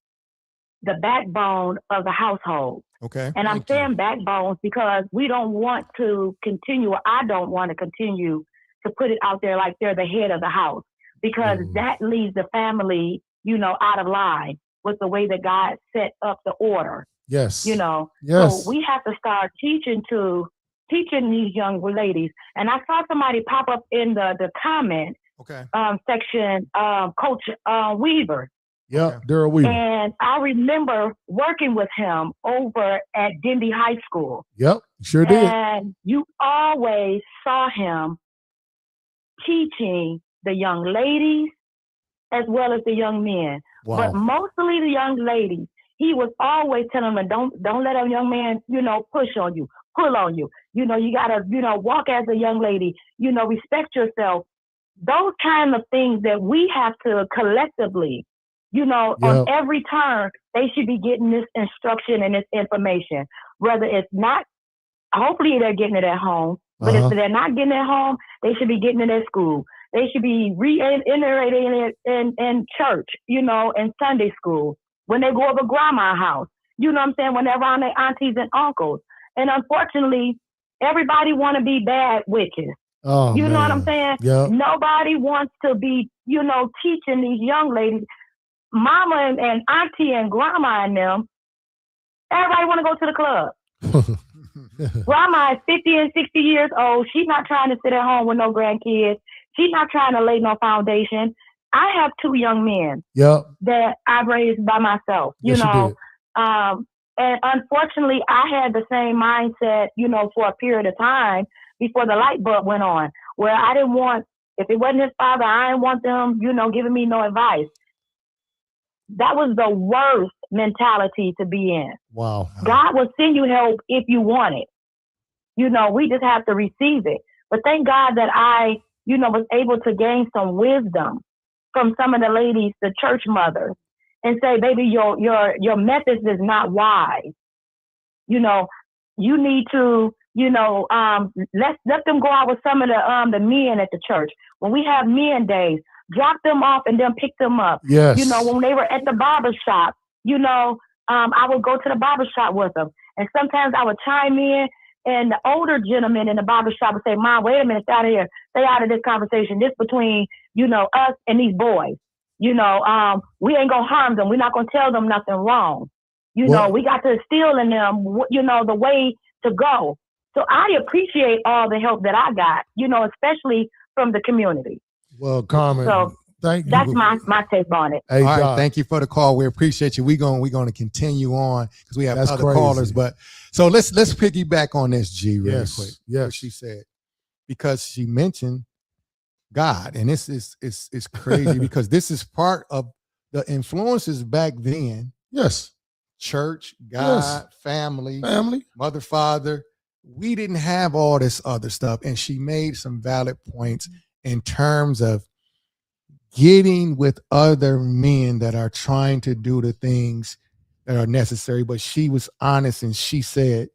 the backbone of the household. Okay. And I'm saying backbones because we don't want to continue, or I don't want to continue to put it out there like they're the head of the house, because that leaves the family, out of line with the way that God set up the order. Yes. So we have to start teaching these young ladies. And I saw somebody pop up in the comment section, Coach Weaver. Yeah, Daryl Weaver. And I remember working with him over at Denby High School. Yep, sure did. And you always saw him teaching the young ladies as well as the young men. Wow. But mostly the young ladies. He was always telling them, don't let a young man, push on you, pull on you. You gotta, walk as a young lady, respect yourself. Those kind of things that we have to collectively, on every turn, they should be getting this instruction and this information. Whether it's not, hopefully they're getting it at home, but if they're not getting it at home, they should be getting it at school. They should be reiterating it in church, in Sunday school, when they go over grandma's house, you know what I'm saying, when they're around their aunties and uncles. And unfortunately, everybody want to be bad witches. Oh, you know what I'm saying? Yep. Nobody wants to be, teaching these young ladies, mama and auntie and grandma and them. Everybody want to go to the club. Grandma is 50 and 60 years old. She's not trying to sit at home with no grandkids. She's not trying to lay no foundation. I have 2 young men that I raised by myself, and unfortunately I had the same mindset, for a period of time before the light bulb went on, where I didn't want, if it wasn't his father, I didn't want them, giving me no advice. That was the worst mentality to be in. Wow. God will send you help if you want it. We just have to receive it. But thank God that I, was able to gain some wisdom from some of the ladies, the church mothers, and say, baby, your methods is not wise. You need to, let them go out with some of the men at the church. When we have men days, drop them off and then pick them up. Yes. When they were at the barber shop, I would go to the barber shop with them. And sometimes I would chime in, and the older gentleman in the barber shop would say, Mom, wait a minute, stay out of here. Stay out of this conversation. This between, us and these boys. We ain't going to harm them. We're not going to tell them nothing wrong. We got to instill in them, the way to go. So I appreciate all the help that I got, especially from the community. Well, Carmen, so thank you. That's my take on it. Hey, all right, thank you for the call. We appreciate you. We're going to continue on because we have other callers. But so let's piggyback on this, G, really quick. Yes, what she said, because she mentioned God, and this is crazy because this is part of the influences back then. Yes, church, God, family, mother, father. We didn't have all this other stuff, and she made some valid points in terms of getting with other men that are trying to do the things that are necessary. But she was honest, and she said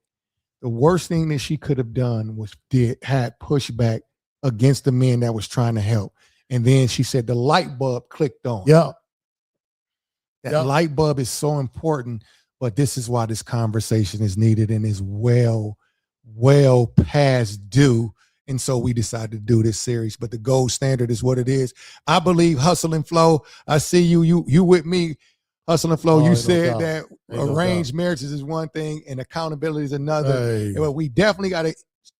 the worst thing that she could have done was had pushback against the men that was trying to help. And then she said the light bulb clicked on. Yeah. That light bulb is so important, but this is why this conversation is needed and is well past due. And so we decided to do this series, but the gold standard is what it is. I believe hustle and flow. I see you with me, hustle and flow. You said that arranged marriages is one thing and accountability is another. But we definitely got to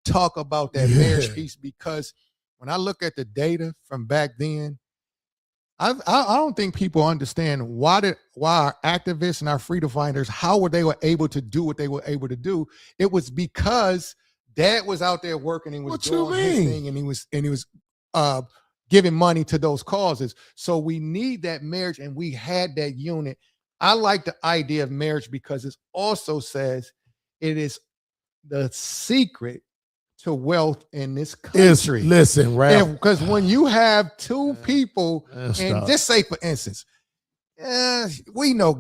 talk about that marriage piece, because when I look at the data from back then, I don't think people understand why our activists and our freedom fighters, how they were able to do what they were able to do. It was because Dad was out there working and was doing his thing, and he was giving money to those causes. So we need that marriage, and we had that unit. I like the idea of marriage because it also says it is the secret to wealth in this country. Listen, Ralph. Because when you have two people, and just say for instance, we know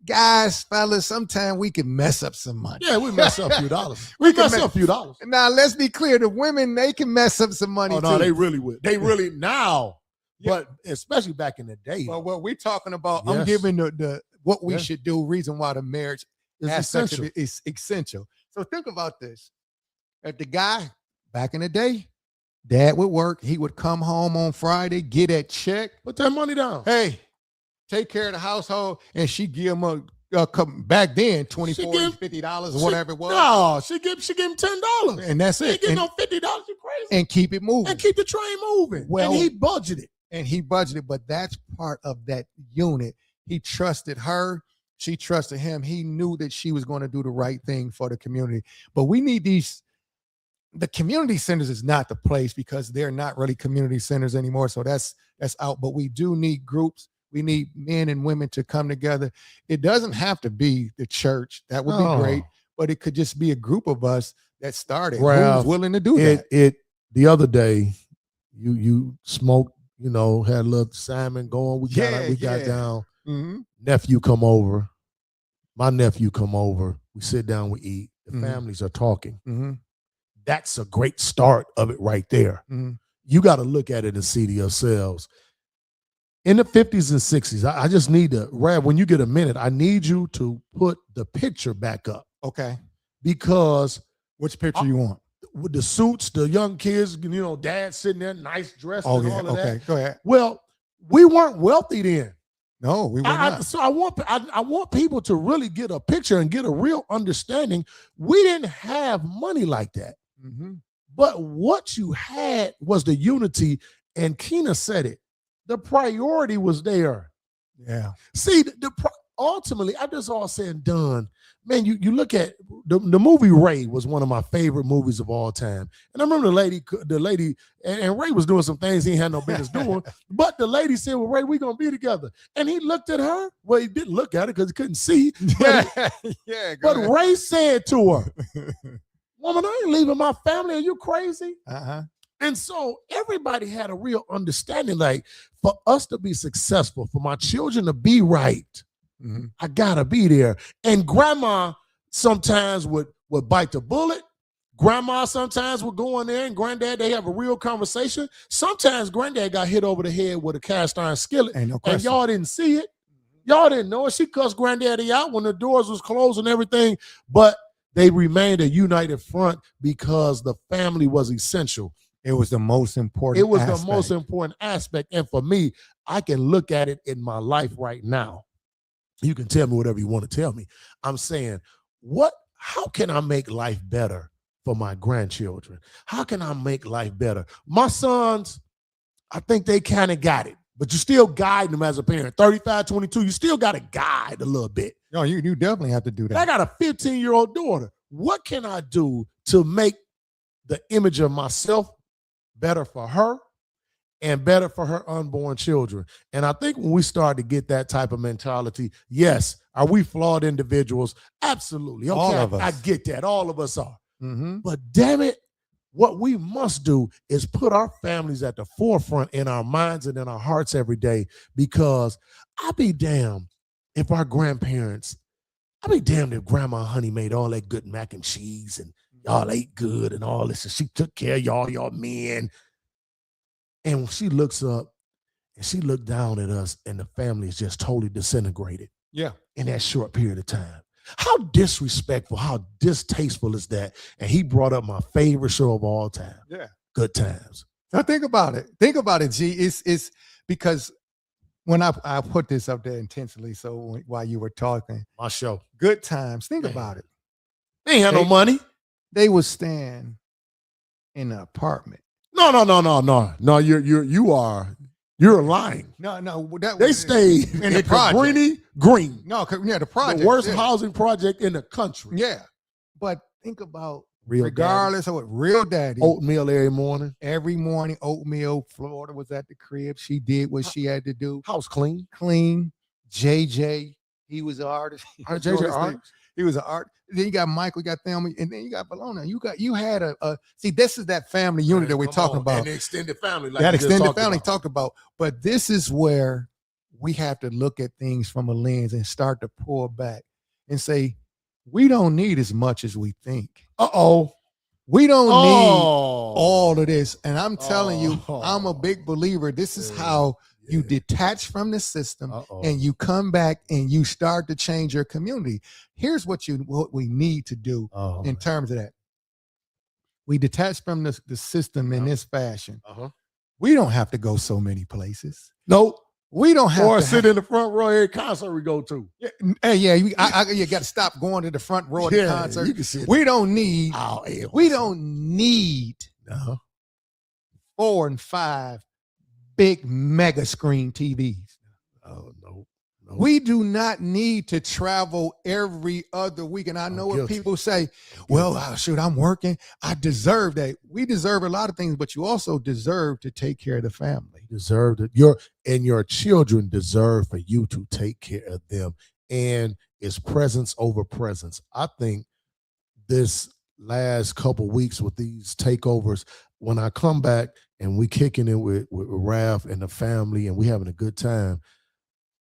guys, fellas, sometimes we can mess up some money. Yeah, we mess up a few dollars. we mess up a few dollars. Now let's be clear: the women, they can mess up some money. Oh no, too. they really would. They really now, but especially back in the day. But what we're talking about, I'm giving the what we should do. Reason why the marriage aspect of it is essential. So think about this. At the guy back in the day, Dad would work. He would come home on Friday, get that check, put that money down. Hey, take care of the household, and she give him back then $20, $40, $50 or whatever it was. No, she give him $10, and that's it. She give no $50. You crazy? And keep it moving, and keep the train moving. Well, and he budgeted, but that's part of that unit. He trusted her. She trusted him. He knew that she was going to do the right thing for the community. But we need these. The community centers is not the place because they're not really community centers anymore. So that's out. But we do need groups. We need men and women to come together. It doesn't have to be the church. That would be great. But it could just be a group of us that started. Who's willing to do that? The other day, you smoked, had a little salmon going. We got down. Mm-hmm. Nephew come over. My nephew come over. We sit down, we eat. The families are talking. Mm-hmm. That's a great start of it right there. Mm-hmm. You got to look at it and see to yourselves. In the 50s and 60s, I just need to, Rab, when you get a minute, I need you to put the picture back up. Okay. Because which picture you want? With the suits, the young kids, dad sitting there, nice dress and all of that. Okay, go ahead. Well, we weren't wealthy then. No, we were not. So I want people to really get a picture and get a real understanding. We didn't have money like that. Mm-hmm. But what you had was the unity, and Keena said it. The priority was there. Yeah. See, ultimately, I just all said and done. Man, you look at the movie Ray was one of my favorite movies of all time. And I remember the lady, and Ray was doing some things he had no business doing. But the lady said, well, Ray, we're going to be together. And he looked at her. Well, he didn't look at her because he couldn't see. But Ray said to her, woman, I ain't leaving my family. Are you crazy? Uh-huh. And so everybody had a real understanding, like, for us to be successful, for my children to be right, I gotta be there. And grandma sometimes would bite the bullet. Grandma sometimes would go in there, and granddad, they have a real conversation. Sometimes granddad got hit over the head with a cast iron skillet, and y'all didn't see it. Y'all didn't know it. She cussed granddaddy out when the doors was closed and everything, but they remained a united front because the family was essential. It was the most important It was the most important aspect. And for me, I can look at it in my life right now. You can tell me whatever you want to tell me. I'm saying, how can I make life better for my grandchildren? How can I make life better? My sons, I think they kind of got it, but you still guide them as a parent. 35, 22, you still got to guide a little bit. No, you definitely have to do that. I got a 15-year-old daughter. What can I do to make the image of myself better for her and better for her unborn children? And I think when we start to get that type of mentality, yes, are we flawed individuals? Absolutely. Okay, all of us. I get that. All of us are. Mm-hmm. But damn it, what we must do is put our families at the forefront in our minds and in our hearts every day, because I'll be damned if our grandparents, I'll be damned if Grandma Honey made all that good mac and cheese and y'all ate good and all this, and she took care of y'all men. And when she looks up and she looked down at us, and the family is just totally disintegrated. Yeah. In that short period of time. How disrespectful, how distasteful is that? And he brought up my favorite show of all time. Yeah. Good Times. Now think about it. Think about it, G. It's because when I put this up there intentionally, so while you were talking, My show. Good Times. Think Man. about it. They ain't had no money. They was staying in an apartment. No. You're lying. No. They stayed in the project. Green. No, yeah, the project. The worst housing project in the country. Yeah. But think about Real regardless of what real daddy. Oatmeal every morning. Every morning, oatmeal. Florida was at the crib. She did what she had to do. House clean. Clean. JJ, he was an artist. JJ artist. He was an art. Then you got Michael, you got Thelma, and then you got Bologna. You had a see, this is that family unit that we're talking about. And the extended family. Like that extended family talked about. But this is where we have to look at things from a lens and start to pull back and say, we don't need as much as we think. We don't need all of this. And I'm telling you, I'm a big believer. This is how you detach from the system and you come back and you start to change your community. Here's what we need to do in terms of that. We detach from the system in this fashion. We don't have to go so many places. Nope. We don't have or to sit in the front row every concert we go to. You got to stop going to the front row of the concert. You can sit we don't need. We don't need 4 and 5 big mega screen TVs. Oh no. We do not need to travel every other week. And I know what people say, well, shoot, I'm working. I deserve that. We deserve a lot of things, but you also deserve to take care of the family. Deserve it. Your children deserve for you to take care of them. And it's presence over presence. I think this last couple weeks with these takeovers, when I come back and we kicking it with Raph and the family and we having a good time,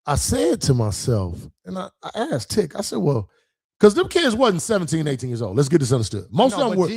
I said to myself, and I asked Tick, I said, well, because them kids wasn't 17, 18 years old. Let's get this understood. Most of them were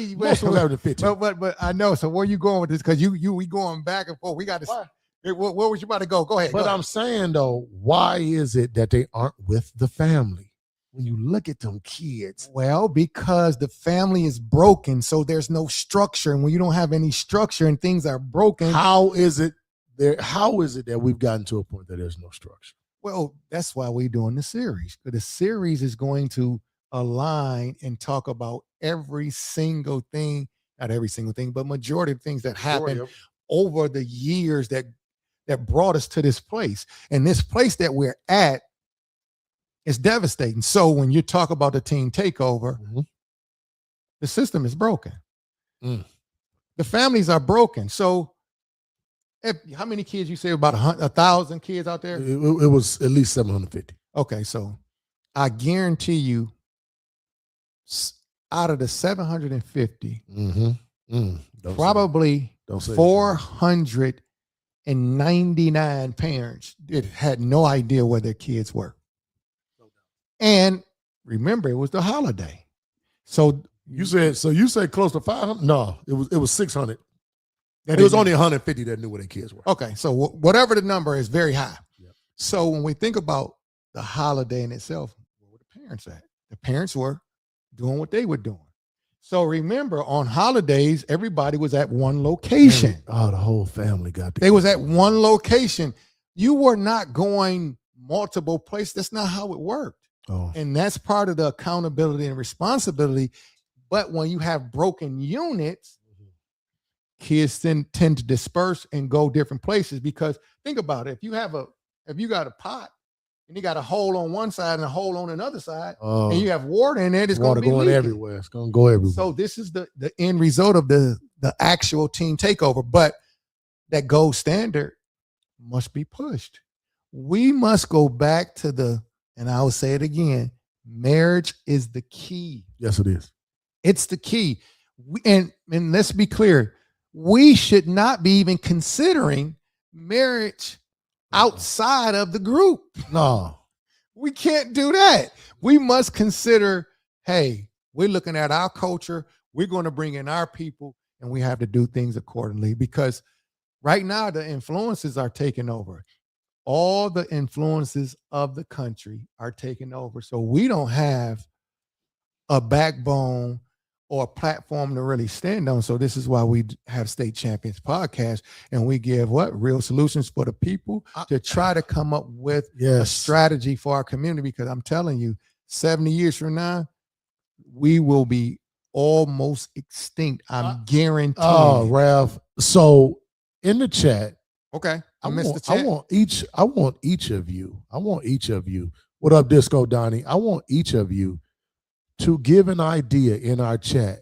15. But I know. So where you going with this? Because we going back and forth. We got to. Where was you about to go? Go ahead. But I'm saying though, why is it that they aren't with the family? When you look at them kids. Well, because the family is broken, so there's no structure. And when you don't have any structure and things are broken, how is it that we've gotten to a point that there's no structure? Well, that's why we're doing the series. The series is going to align and talk about every single thing, not every single thing, but majority of things that happened over the years that brought us to this place. And this place that we're at is devastating. So when you talk about the teen takeover, the system is broken. The families are broken. So how many kids you say? About 1,000 kids out there? It was at least 750. Okay, so I guarantee you, out of the 750, probably 499 parents that had no idea where their kids were. And remember, it was the holiday. So you said close to 500? No, it was 600. It was only 150 that knew where their kids were. Okay, so whatever the number is, very high. Yep. So when we think about the holiday in itself, where were the parents at? The parents were doing what they were doing. So remember, on holidays, everybody was at one location. Oh, the whole family got together. They was at one location. You were not going multiple places. That's not how it worked. And that's part of the accountability and responsibility. But when you have broken units, kids tend to disperse and go different places. Because think about it, if you got a pot and you got a hole on one side and a hole on another side, and you have water in it, it's going to be going leaking. Everywhere. It's going to go everywhere. So this is the end result of the actual team takeover. But that gold standard must be pushed. We must go back to and I will say it again, marriage is the key. Yes, it is. It's the key. And let's be clear, we should not be even considering marriage outside of the group. No. We can't do that. We must consider, hey, we're looking at our culture. We're going to bring in our people, and we have to do things accordingly, because right now the influences are taking over. All the influences of the country are taking over. So we don't have a backbone or a platform to really stand on. So this is why we have State Champions Podcast, and we give real solutions for the people to try to come up with a strategy for our community. Because I'm telling you, 70 years from now, we will be almost extinct. I'm guaranteeing. Oh, Ralph. So in the chat, okay, I want each of you. What up, Disco Donnie? I want each of you to give an idea in our chat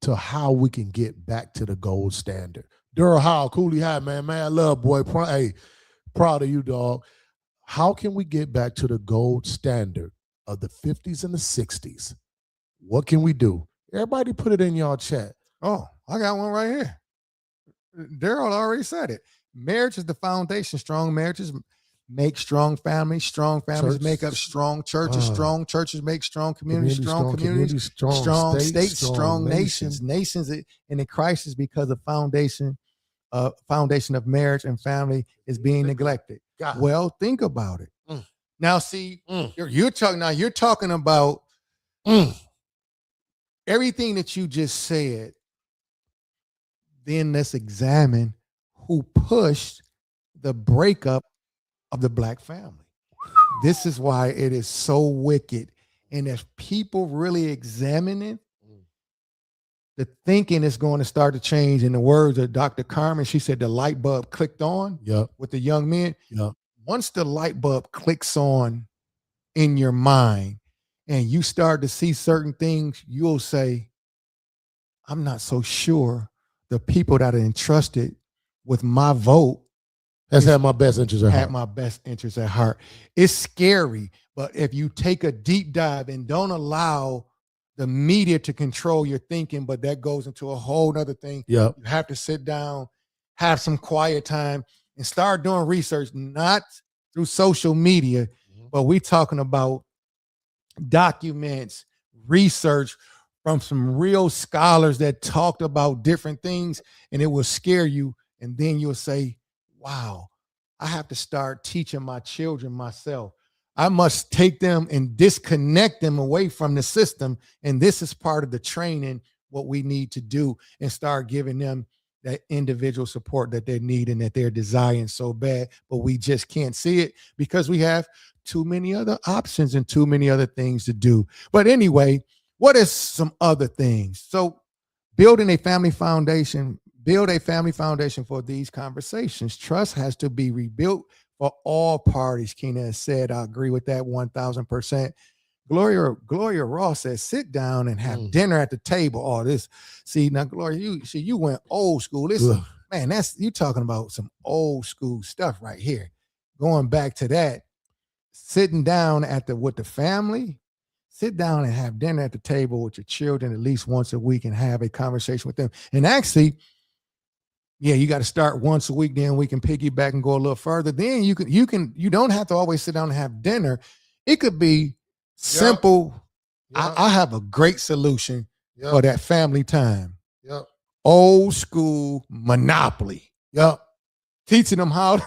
to how we can get back to the gold standard. Durrell Howell, Cooley High, man, I love, boy. Hey, proud of you, dog. How can we get back to the gold standard of the 50s and the 60s? What can we do? Everybody put it in y'all chat. Oh, I got one right here. Darryl already said it. Marriage is the foundation. Strong marriages make strong families. Strong families make up strong churches. Strong churches make strong communities. Strong communities, strong states, strong nations. Nations in a crisis because the foundation of marriage and family is being neglected. Well, think about it. Now, see, you're talking about everything that you just said. Then let's examine who pushed the breakup of the Black family. This is why it is so wicked. And if people really examine it, the thinking is going to start to change. In the words of Dr. Carmen, she said the light bulb clicked on with the young men. Once the light bulb clicks on in your mind and you start to see certain things, you'll say, I'm not so sure the people that are entrusted with my vote had my best interests at heart. Had my best interests at heart. It's scary, but if you take a deep dive and don't allow the media to control your thinking, but that goes into a whole nother thing. You have to sit down, have some quiet time, and start doing research, not through social media, but we're talking about documents, research from some real scholars that talked about different things, and it will scare you. And then you'll say, wow, I have to start teaching my children myself. I must take them and disconnect them away from the system. And this is part of the training, what we need to do, and start giving them that individual support that they need and that they're desiring so bad, but we just can't see it because we have too many other options and too many other things to do. But anyway, what is some other things? So building a family foundation, build a family foundation for these conversations. Trust has to be rebuilt for all parties. Keena has said, I agree with that 1000%. Gloria Ross says, sit down and have dinner at the table. Oh, this, see, now Gloria, you went old school. This, man, you talking about some old school stuff right here. Going back to that, sitting down with the family, sit down and have dinner at the table with your children at least once a week and have a conversation with them. And actually, you got to start once a week, then we can piggyback and go a little further. Then you don't have to always sit down and have dinner. It could be simple. I have a great solution for that family time. Old school Monopoly. Teaching them how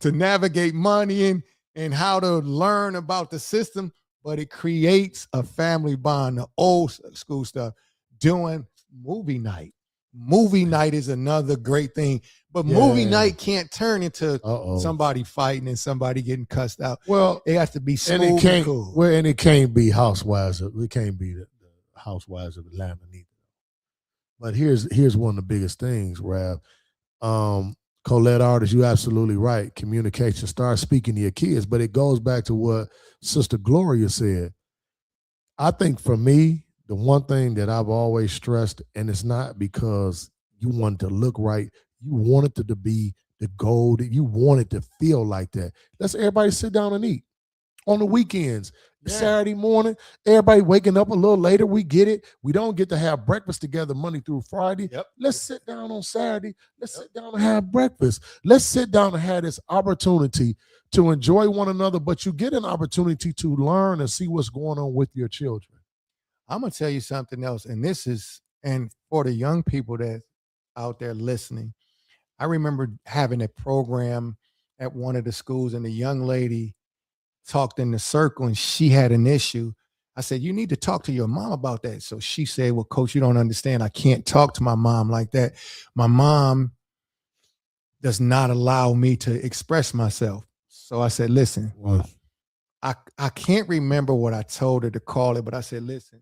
to navigate money and how to learn about the system, but it creates a family bond. The old school stuff. Doing movie night. Movie night is another great thing, but movie night can't turn into somebody fighting and somebody getting cussed out. Well, it has to be smooth and cool. Well, and it can't be Housewives. It can't be the Housewives of Atlanta neither. But here's one of the biggest things, Rav. Colette Artist, you're absolutely right. Communication. Start speaking to your kids, but it goes back to what Sister Gloria said. I think for me, the one thing that I've always stressed, and it's not because you want it to look right, you want it to be the goal, that you want it to feel like that. Let's everybody sit down and eat. On the weekends, Saturday morning, everybody waking up a little later, we get it. We don't get to have breakfast together Monday through Friday. Let's sit down on Saturday. Let's sit down and have breakfast. Let's sit down and have this opportunity to enjoy one another, but you get an opportunity to learn and see what's going on with your children. I'm gonna tell you something else, and this is, and for the young people that out there listening, I remember having a program at one of the schools, and the young lady talked in the circle, and she had an issue. I said, "You need to talk to your mom about that." So she said, "Well, coach, you don't understand. I can't talk to my mom like that. My mom does not allow me to express myself." So I said, "Listen, Well, I can't remember what I told her to call it, but I said, listen,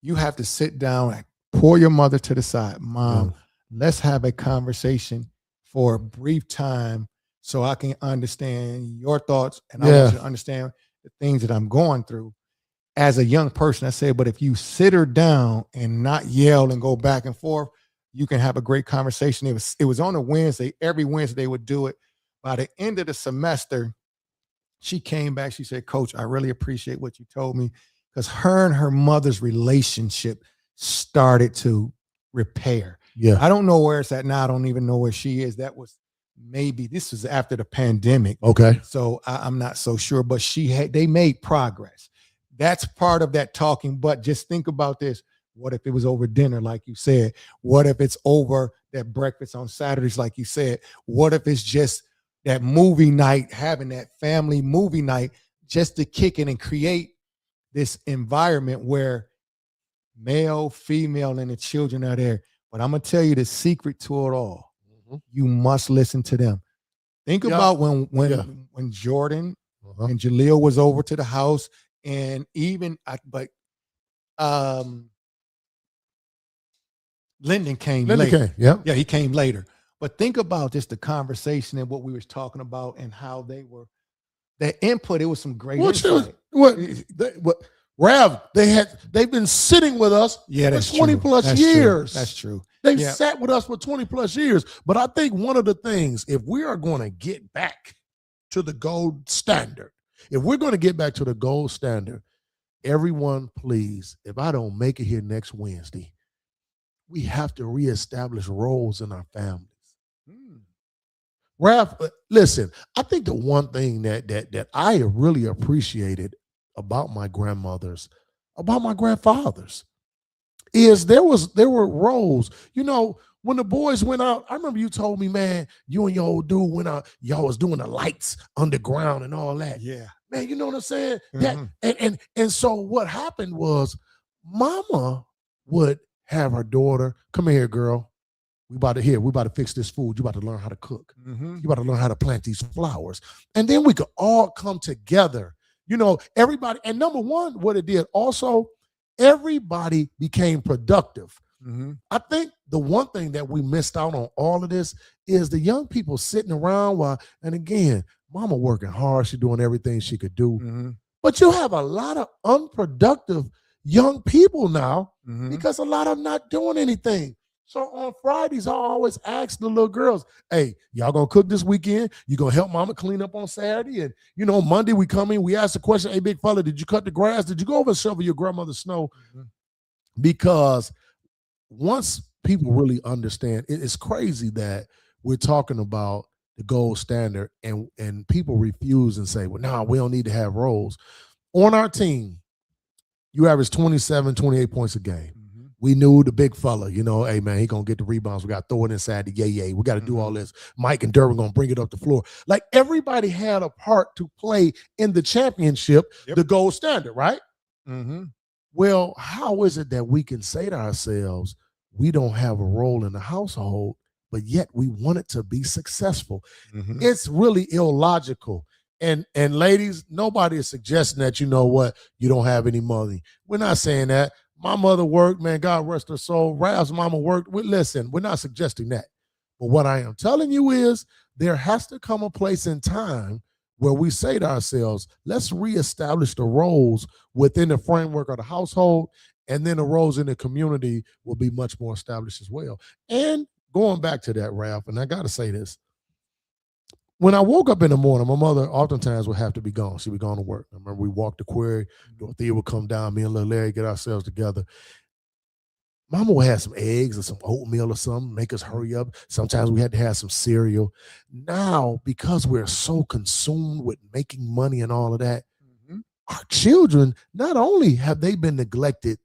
you have to sit down and pull your mother to the side. Mom, let's have a conversation for a brief time so I can understand your thoughts, and I want you to understand the things that I'm going through." As a young person, I said, but if you sit her down and not yell and go back and forth, you can have a great conversation. It was on a Wednesday. Every Wednesday they would do it. By the end of the semester, she came back. She said, "Coach, I really appreciate what you told me," because her and her mother's relationship started to repair. Yeah. I don't know where it's at now. I don't even know where she is. This was after the pandemic. Okay. So I'm not so sure, but they made progress. That's part of that talking. But just think about this. What if it was over dinner, like you said? What if it's over that breakfast on Saturdays, like you said? What if it's just that movie night, having that family movie night, just to kick it and create this environment where male, female, and the children are there? But I'm going to tell you the secret to it all. Mm-hmm. You must listen to them. Think about when Jordan and Jaleel was over to the house, and even Lyndon came later. Yeah, he came later. But think about just the conversation and what we was talking about and how their input. It was some great insight. Rav, they've been sitting with us for 20 plus years. That's true. They've sat with us for 20 plus years. But I think one of the things, if we are going to get back to the gold standard, everyone, please, if I don't make it here next Wednesday, we have to reestablish roles in our families. Ralph, listen, I think the one thing that I really appreciated about my grandmothers, about my grandfathers, is there were roles. You know, when the boys went out, I remember you told me, man, you and your old dude went out, y'all was doing the lights underground and all that. Yeah. Man, you know what I'm saying? Mm-hmm. And so what happened was mama would have her daughter, "Come here, girl. We about to fix this food. You about to learn how to cook. Mm-hmm. You about to learn how to plant these flowers." And then we could all come together. You know, everybody. And number one, what it did also, everybody became productive. Mm-hmm. I think the one thing that we missed out on all of this is the young people sitting around and again, mama working hard. She doing everything she could do. Mm-hmm. But you have a lot of unproductive young people now because a lot of them not doing anything. So on Fridays, I always ask the little girls, "Hey, y'all gonna cook this weekend? You gonna help mama clean up on Saturday?" And, you know, Monday we come in, we ask the question, "Hey, big fella, did you cut the grass? Did you go over and shovel your grandmother's snow?" Mm-hmm. Because once people really understand, it's crazy that we're talking about the gold standard and people refuse and say, "Well, no, we don't need to have roles." On our team, you average 27, 28 points a game. We knew the big fella, you know, "Hey, man, he going to get the rebounds. We got to throw it inside the yay. We got to do all this. Mike and Derwin going to bring it up the floor." Like, everybody had a part to play in the championship, the gold standard, right? Mm-hmm. Well, how is it that we can say to ourselves, we don't have a role in the household, but yet we want it to be successful? Mm-hmm. It's really illogical. And ladies, nobody is suggesting that, you know what, you don't have any money. We're not saying that. My mother worked, man, God rest her soul. Ralph's mama worked. Listen, we're not suggesting that. But what I am telling you is there has to come a place in time where we say to ourselves, let's reestablish the roles within the framework of the household, and then the roles in the community will be much more established as well. And going back to that, Ralph, and I got to say this, when I woke up in the morning, my mother oftentimes would have to be gone. She'd be gone to work. I remember we walked the quarry. Dorothea would come down, me and little Larry get ourselves together. Mama would have some eggs or some oatmeal or something, make us hurry up. Sometimes we had to have some cereal. Now, because we're so consumed with making money and all of that, our children, not only have they been neglected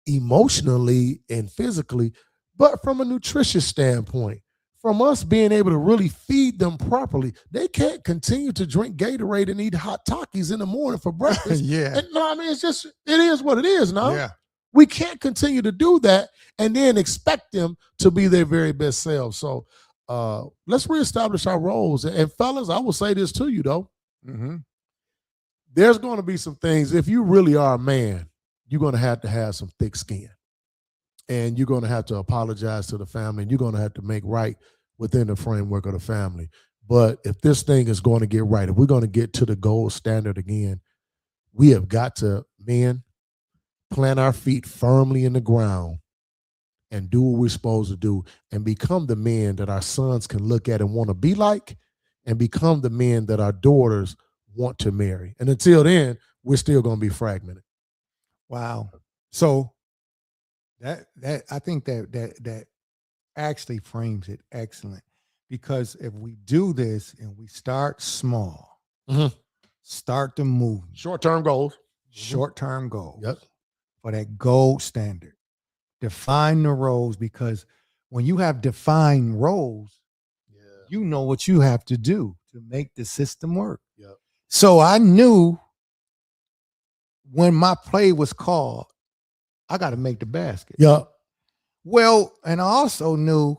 emotionally and physically, but from a nutritious standpoint. From us being able to really feed them properly, they can't continue to drink Gatorade and eat hot Takis in the morning for breakfast. Yeah. And no, I mean, it is what it is now. Yeah. We can't continue to do that and then expect them to be their very best selves. So let's reestablish our roles. And fellas, I will say this to you though. Mm-hmm. There's going to be some things, if you really are a man, you're going to have some thick skin. And you're going to have to apologize to the family, and you're going to have to make right within the framework of the family. But if this thing is going to get right, if we're going to get to the gold standard again, we have got to, men, plant our feet firmly in the ground and do what we're supposed to do and become the men that our sons can look at and want to be like, and become the men that our daughters want to marry. And until then, we're still going to be fragmented. Wow. So that I think that actually frames it excellent, because if we do this and we start small, start the movement, Short-term goals. short-term goals, Yep. for that gold standard, define the roles, because when you have defined roles, you know what you have to do to make the system work. Yep. So I knew when my play was called, I got to make the basket. Yep. Well, and I also knew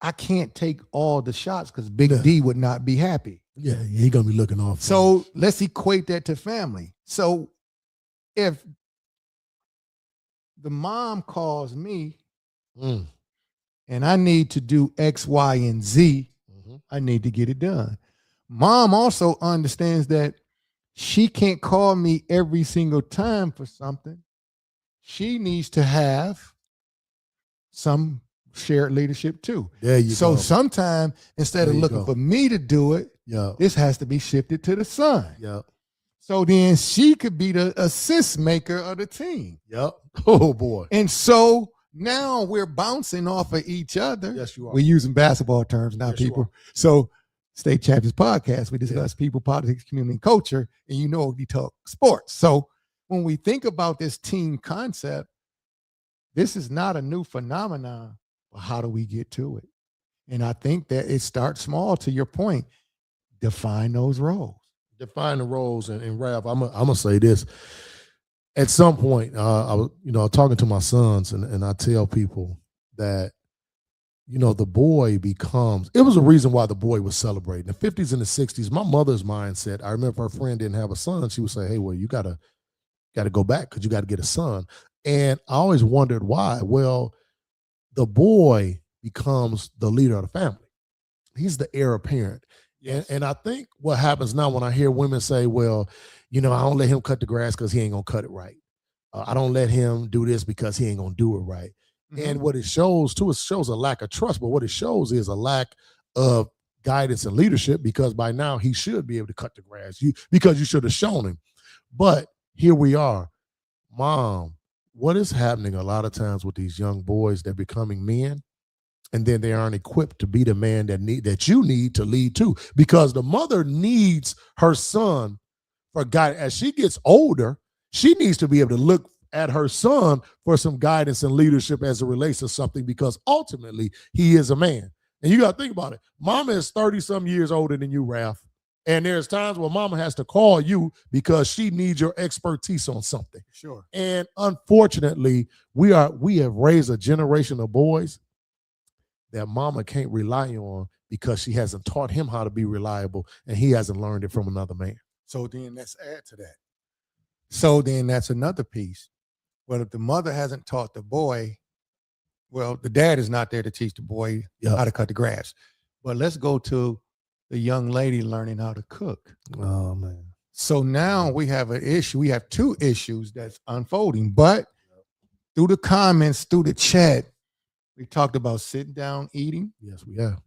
I can't take all the shots because Big D would not be happy. Yeah, he's going to be looking off. So let's equate that to family. So if the mom calls me and I need to do X, Y, and Z, I need to get it done. Mom also understands that she can't call me every single time for something. She needs to have some shared leadership too. There you so go. sometimes instead of looking for me to do it, this has to be shifted to the son. Yep. So then she could be the assist maker of the team. Yep. Oh boy. And so now we're bouncing off of each other. Yes, you are. We're using basketball terms now, Yes, you people. are. So State Champions Podcast, we discuss people, politics, community, and culture, and you know we talk sports. So when we think about this team concept, this is not a new phenomenon, but how do we get to it? And I think that it starts small, to your point. Define those roles. Define the roles. And Ralph, I'm gonna say this. At some point, I was, talking to my sons, and I tell people that, the boy becomes, it was a reason why the boy was celebrating. In the 50s and the 60s, my mother's mindset, I remember her friend didn't have a son. She would say, hey, well, you gotta go back because you got to get a son. And I always wondered why. Well, the boy becomes the leader of the family. He's the heir apparent. Yes. And I think what happens now when I hear women say, well, I don't let him cut the grass because he ain't going to cut it right. I don't let him do this because he ain't going to do it right. And what it shows, too, it shows a lack of trust. But what it shows is a lack of guidance and leadership, because by now he should be able to cut the grass because you should have shown him. But here we are. Mom, what is happening a lot of times with these young boys? They're becoming men, and then they aren't equipped to be the man that you need to lead too, because the mother needs her son for guidance. As she gets older, she needs to be able to look at her son for some guidance and leadership as it relates to something, because ultimately he is a man. And you got to think about it. Mama is 30-some years older than you, Ralph. And there's times where mama has to call you because she needs your expertise on something. Sure. And unfortunately, we have raised a generation of boys that mama can't rely on because she hasn't taught him how to be reliable, and he hasn't learned it from another man. So then let's add to that. So then that's another piece. Well, if the mother hasn't taught the boy, well, the dad is not there to teach the boy how to cut the grass. But let's go to the young lady learning how to cook. Oh, man. So now we have an issue. We have two issues that's unfolding. But through the comments, through the chat, we talked about sitting down eating. Yes, we have.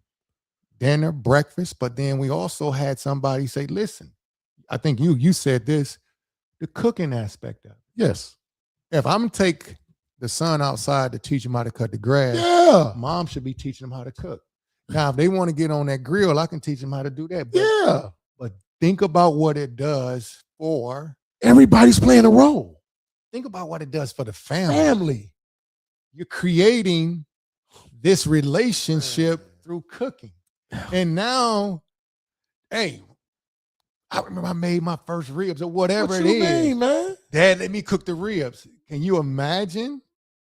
Dinner, breakfast. But then we also had somebody say, listen, I think you said this, the cooking aspect of it. Yes. If I'm going to take the son outside to teach him how to cut the grass, mom should be teaching him how to cook. Now, if they want to get on that grill, I can teach them how to do that. But think about what it does for... Everybody's playing a role. think about what it does for the family. Family. You're creating this relationship through cooking. And now, hey, I remember I made my first ribs or whatever What it you is. mean, man? Dad, let me cook the ribs. Can you imagine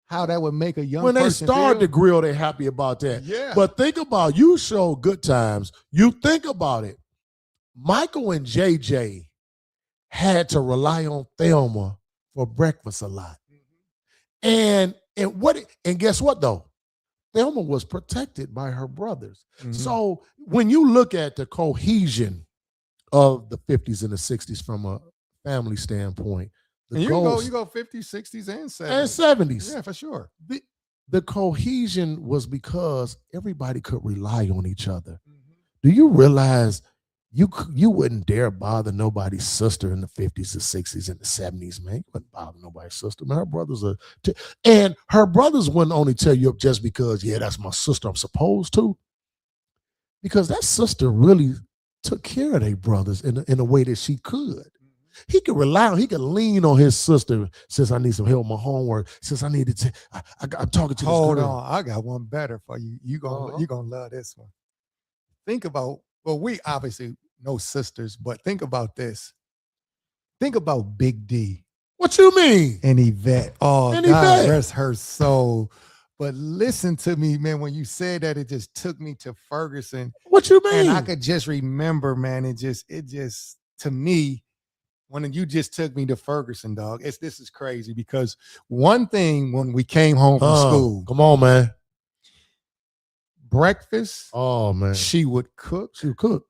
how that would make a young When they person start feel? the grill, they're happy about that. Yeah. But think about, you show Good Times. You think about it. Michael and JJ had to rely on Thelma for breakfast a lot. And guess what though? Thelma was protected by her brothers. Mhm. So when you look at the cohesion of the 50s and the 60s from a family standpoint, And you go 50s, 60s, and 70s. and 70s. Yeah, for sure. The cohesion was because everybody could rely on each other. Do you realize you wouldn't dare bother nobody's sister in the 50s, the 60s, and the 70s, man? You wouldn't bother nobody's sister, man. Her brothers and her brothers wouldn't only tell you up just because, yeah, that's my sister, I'm supposed to. Because that sister really took care of their brothers in a way that she could. He could he could lean on his sister. Since I need some help with my homework, since I need to, I'm talking to Hold this girl. on, I got one better for you. You gonna love this one. Think about, well, we obviously know sisters, but think about this. Think about Big D What you mean? and Yvette. Oh, And God Yvette. rest her soul. But listen to me, man. When you said that, it just took me to Ferguson. What you mean? And I could just remember, man, it just to me, when you just took me to Ferguson, dog, this is crazy because one thing when we came home from school, Come on, man. breakfast, Oh, man. she would cook. She cook.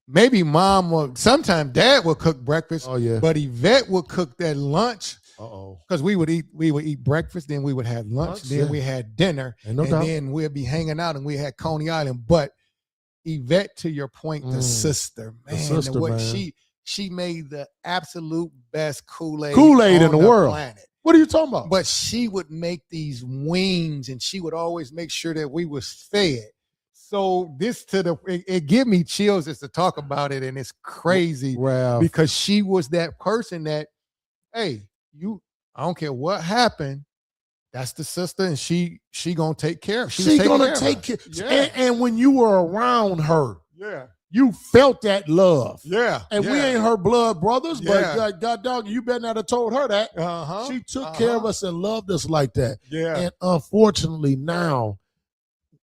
Maybe mom would, sometimes dad would cook breakfast, Oh, yeah. but Yvette would cook that lunch Uh-oh. because we would eat breakfast, then we would have lunch, then yeah. we had dinner, Ain't no and doubt. then we'd be hanging out and we had Coney Island. But Yvette, to your point, the sister, man, sister, what man. she made the absolute best Kool-Aid In on the world. planet. What are you talking about? But she would make these wings and she would always make sure that we was fed. So it give me chills just to talk about it, and it's crazy Ralph. because she was that person that, hey, I don't care what happened, that's the sister, and she gonna take care of. She's gonna take care. Yeah. And when you were around her, Yeah, you felt that love. yeah. And we ain't her blood brothers, Yeah. but God dog, you better not have told her that. Uh-huh. She took care of us and loved us like that. Yeah. And unfortunately, now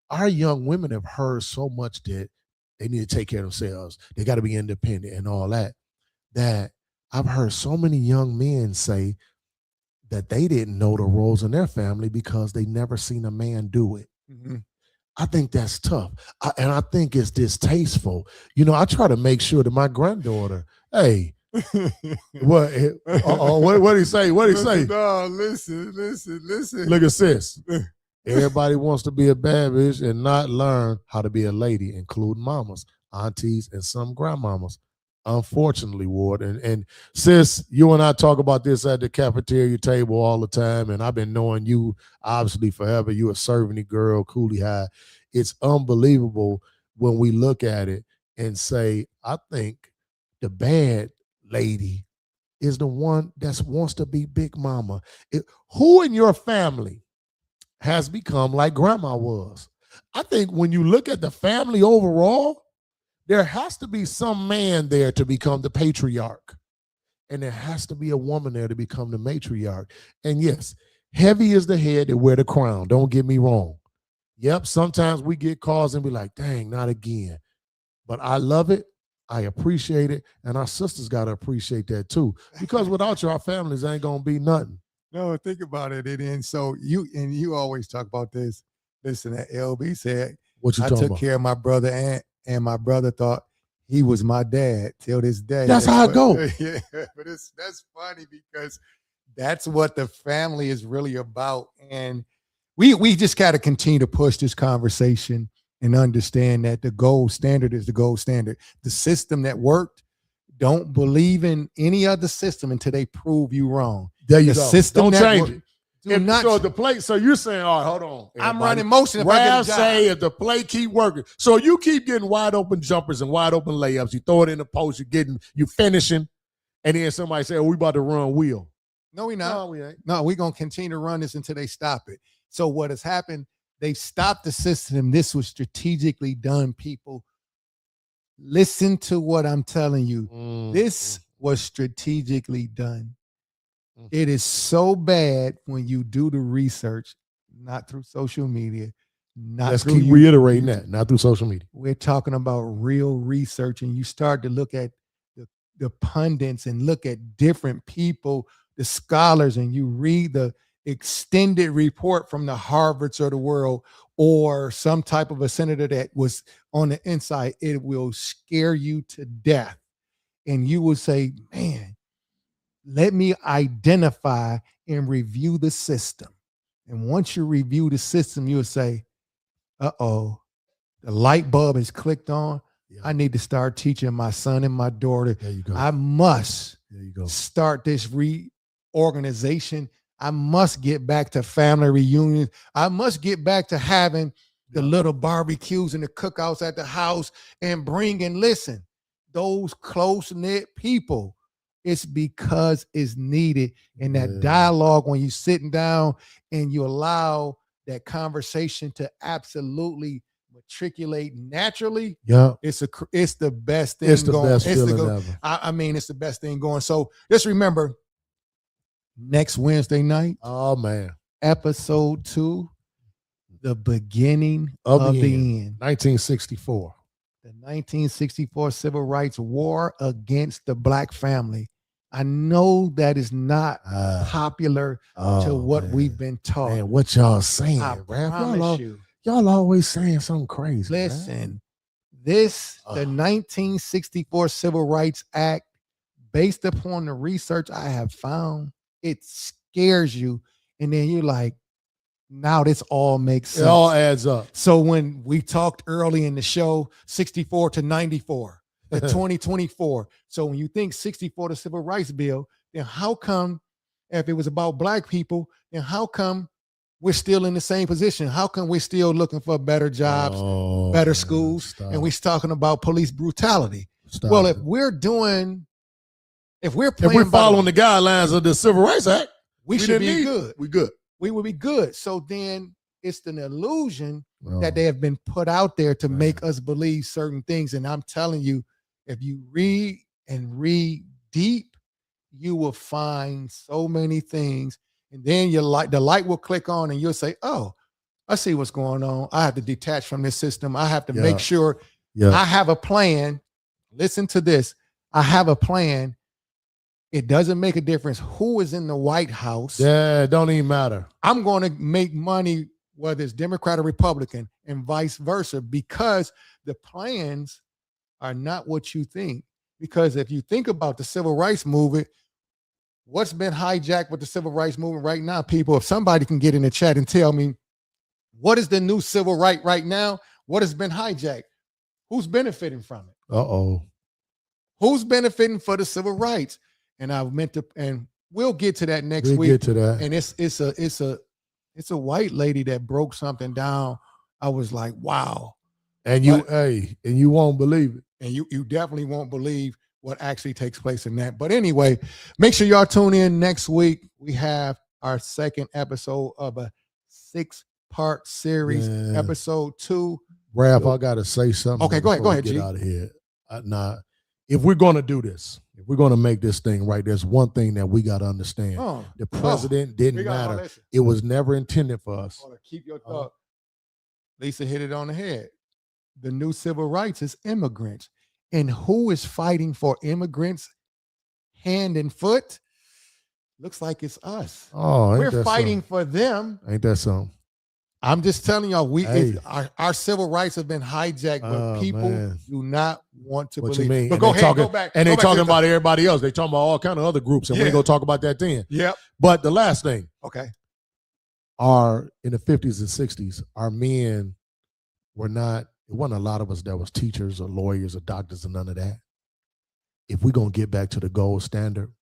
our young women have heard so much that they need to take care of themselves. They got to be independent and all that. That I've heard so many young men say that they didn't know the roles in their family because they never seen a man do it. Mm-hmm. I think that's tough. And I think it's distasteful. You know, I try to make sure that my granddaughter, hey, what did he say? What did he say? No, listen. Look at sis. Everybody wants to be a bad bitch and not learn how to be a lady, including mamas, aunties, and some grandmamas. Unfortunately, Ward. And sis, you and I talk about this at the cafeteria table all the time, and I've been knowing you obviously forever. You a servant girl, coolie high. It's unbelievable when we look at it and say, I think the bad lady is the one that wants to be big mama. Who in your family has become like grandma was? I think when you look at the family overall, there has to be some man there to become the patriarch. And there has to be a woman there to become the matriarch. And yes, heavy is the head that wear the crown. Don't get me wrong. Yep, sometimes we get calls and be like, dang, not again. But I love it. I appreciate it. And our sisters got to appreciate that too. Because without you, our families ain't going to be nothing. No, think about it. And so you always talk about this. Listen, that LB said, What you I talking took about? care of my brother and my brother thought he was my dad till this day. That's how it go. Yeah, but that's funny because that's what the family is really about. And we just got to continue to push this conversation and understand that the gold standard is the gold standard. The system that worked, don't believe in any other system until they prove you wrong. There you The go. system Don't that change worked- it. Do not So the play, so you're saying, all right, hold on. I'm everybody. running motion if I get a Rav job. say if the play keep working. So you keep getting wide open jumpers and wide open layups. You throw it in the post, you finishing, and then somebody say, oh, we about to run wheel. No, we not. No, we ain't. No, we're going to continue to run this until they stop it. So what has happened, they stopped the system. This was strategically done, people. Listen to what I'm telling you. This was strategically done. It is so bad when you do the research, not through social media. Let's keep reiterating that, not through social media. We're talking about real research, and you start to look at the pundits and look at different people, the scholars, and you read the extended report from the Harvards of the world or some type of a senator that was on the inside. It will scare you to death. And you will say, man, let me identify and review the system. And once you review the system, you'll say, uh-oh, the light bulb is clicked on. Yeah. I need to start teaching my son and my daughter. There you go. I must start this reorganization. I must get back to family reunions. I must get back to having the little barbecues and the cookouts at the house and listen, those close-knit people. It's because it's needed. And that dialogue, when you're sitting down and you allow that conversation to absolutely matriculate naturally, it's the best thing. It's the best feeling ever. I mean, it's the best thing going. So just remember, next Wednesday night, episode 2, the beginning of the end. 1964. The 1964 Civil Rights War against the Black family. I know that is not popular to what we've been taught. Man, what y'all saying, I Ralph? promise you. Y'all always saying something crazy. Listen, the 1964 Civil Rights Act, based upon the research I have found, it scares you. And then you're like, now this all makes sense. It all adds up. So when we talked early in the show, 64 to 94, the 2024. So when you think 64, the Civil Rights Bill, then how come, if it was about Black people, then how come we're still in the same position? How come we're still looking for better jobs, better schools, and we're talking about police brutality? Well, if we're following the guidelines of the Civil Rights Act, we should be good. We good. We will be good. So then it's an illusion that they have been put out there to make us believe certain things. And I'm telling you, if you read and read deep, you will find so many things. And then the light will click on and you'll say, oh, I see what's going on. I have to detach from this system. I have to make sure I have a plan. Listen to this. I have a plan. It doesn't make a difference who is in the White House. Yeah, it don't even matter. I'm going to make money, whether it's Democrat or Republican, and vice versa, because the plans are not what you think. Because if you think about the civil rights movement, what's been hijacked with the civil rights movement right now, people, if somebody can get in the chat and tell me, what is the new civil right right now? What has been hijacked? Who's benefiting from it? Who's benefiting for the civil rights? And I meant to, and we'll get to that next week. We'll get to that. And it's a white lady that broke something down. I was like, wow. And you won't believe it. And you definitely won't believe what actually takes place in that. But anyway, make sure y'all tune in next week. We have our second episode of a 6-part series, episode 2. Ralph, I gotta say something. Okay, go ahead, get G. out of here. Now, if we're gonna do this, if we're gonna make this thing right, there's one thing that we gotta understand. The president didn't matter. It was never intended for us. Keep your thought. Lisa hit it on the head. The new civil rights is immigrants. And who is fighting for immigrants hand and foot? Looks like it's us. We're fighting for them. Ain't that something? I'm just telling y'all, our civil rights have been hijacked, but people do not want to believe. You mean? But go ahead, go back. And they're talking about everybody else. They're talking about all kind of other groups, and we're going to talk about that then. Yep. But the last thing, in the 50s and 60s, our men were not, it wasn't a lot of us that was teachers or lawyers or doctors or none of that. If we're going to get back to the gold standard,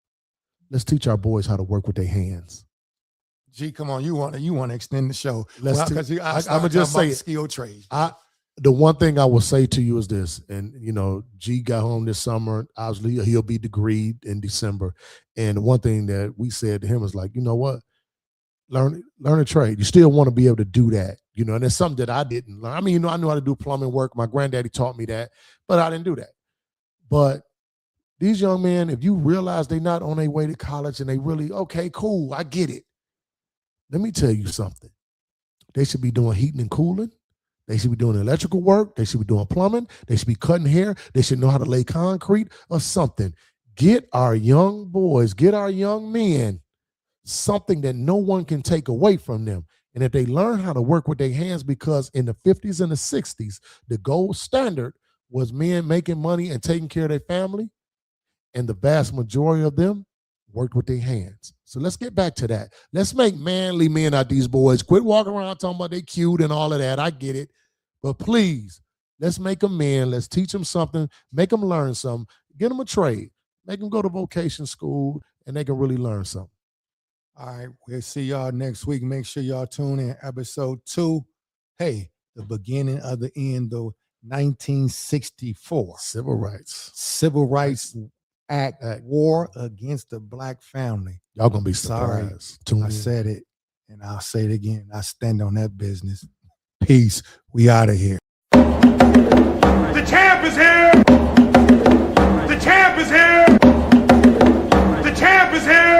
let's teach our boys how to work with their hands. G, come on, you want to extend the show? I'm gonna just say skill trades. I The one thing I will say to you is this, and G got home this summer. Obviously, he'll be degreed in December. And one thing that we said to him is like, you know what? Learn a trade. You still want to be able to do that, and it's something that I didn't learn. I mean, I knew how to do plumbing work. My granddaddy taught me that, but I didn't do that. But these young men, if you realize they're not on their way to college and they really, okay, cool, I get it. Let me tell you something. They should be doing heating and cooling. They should be doing electrical work. They should be doing plumbing. They should be cutting hair. They should know how to lay concrete or something. Get our young boys, get our young men something that no one can take away from them. And if they learn how to work with their hands, because in the 50s and the 60s, the gold standard was men making money and taking care of their family. And the vast majority of them worked with their hands. So let's get back to that. Let's make manly men out these boys. Quit walking around talking about they cute and all of that. I get it. But please, let's make them men. Let's teach them something. Make them learn something. Get them a trade. Make them go to vocation school, and they can really learn something. All right, we'll see y'all next week. Make sure y'all tune in episode 2. Hey, the beginning of the end, though, 1964. Civil rights. Civil Rights Act. War against the black family. Y'all gonna be Sorry, surprised. I said it, and I'll say it again. I stand on that business. Peace. We out of here. The champ is here. The champ is here. The champ is here.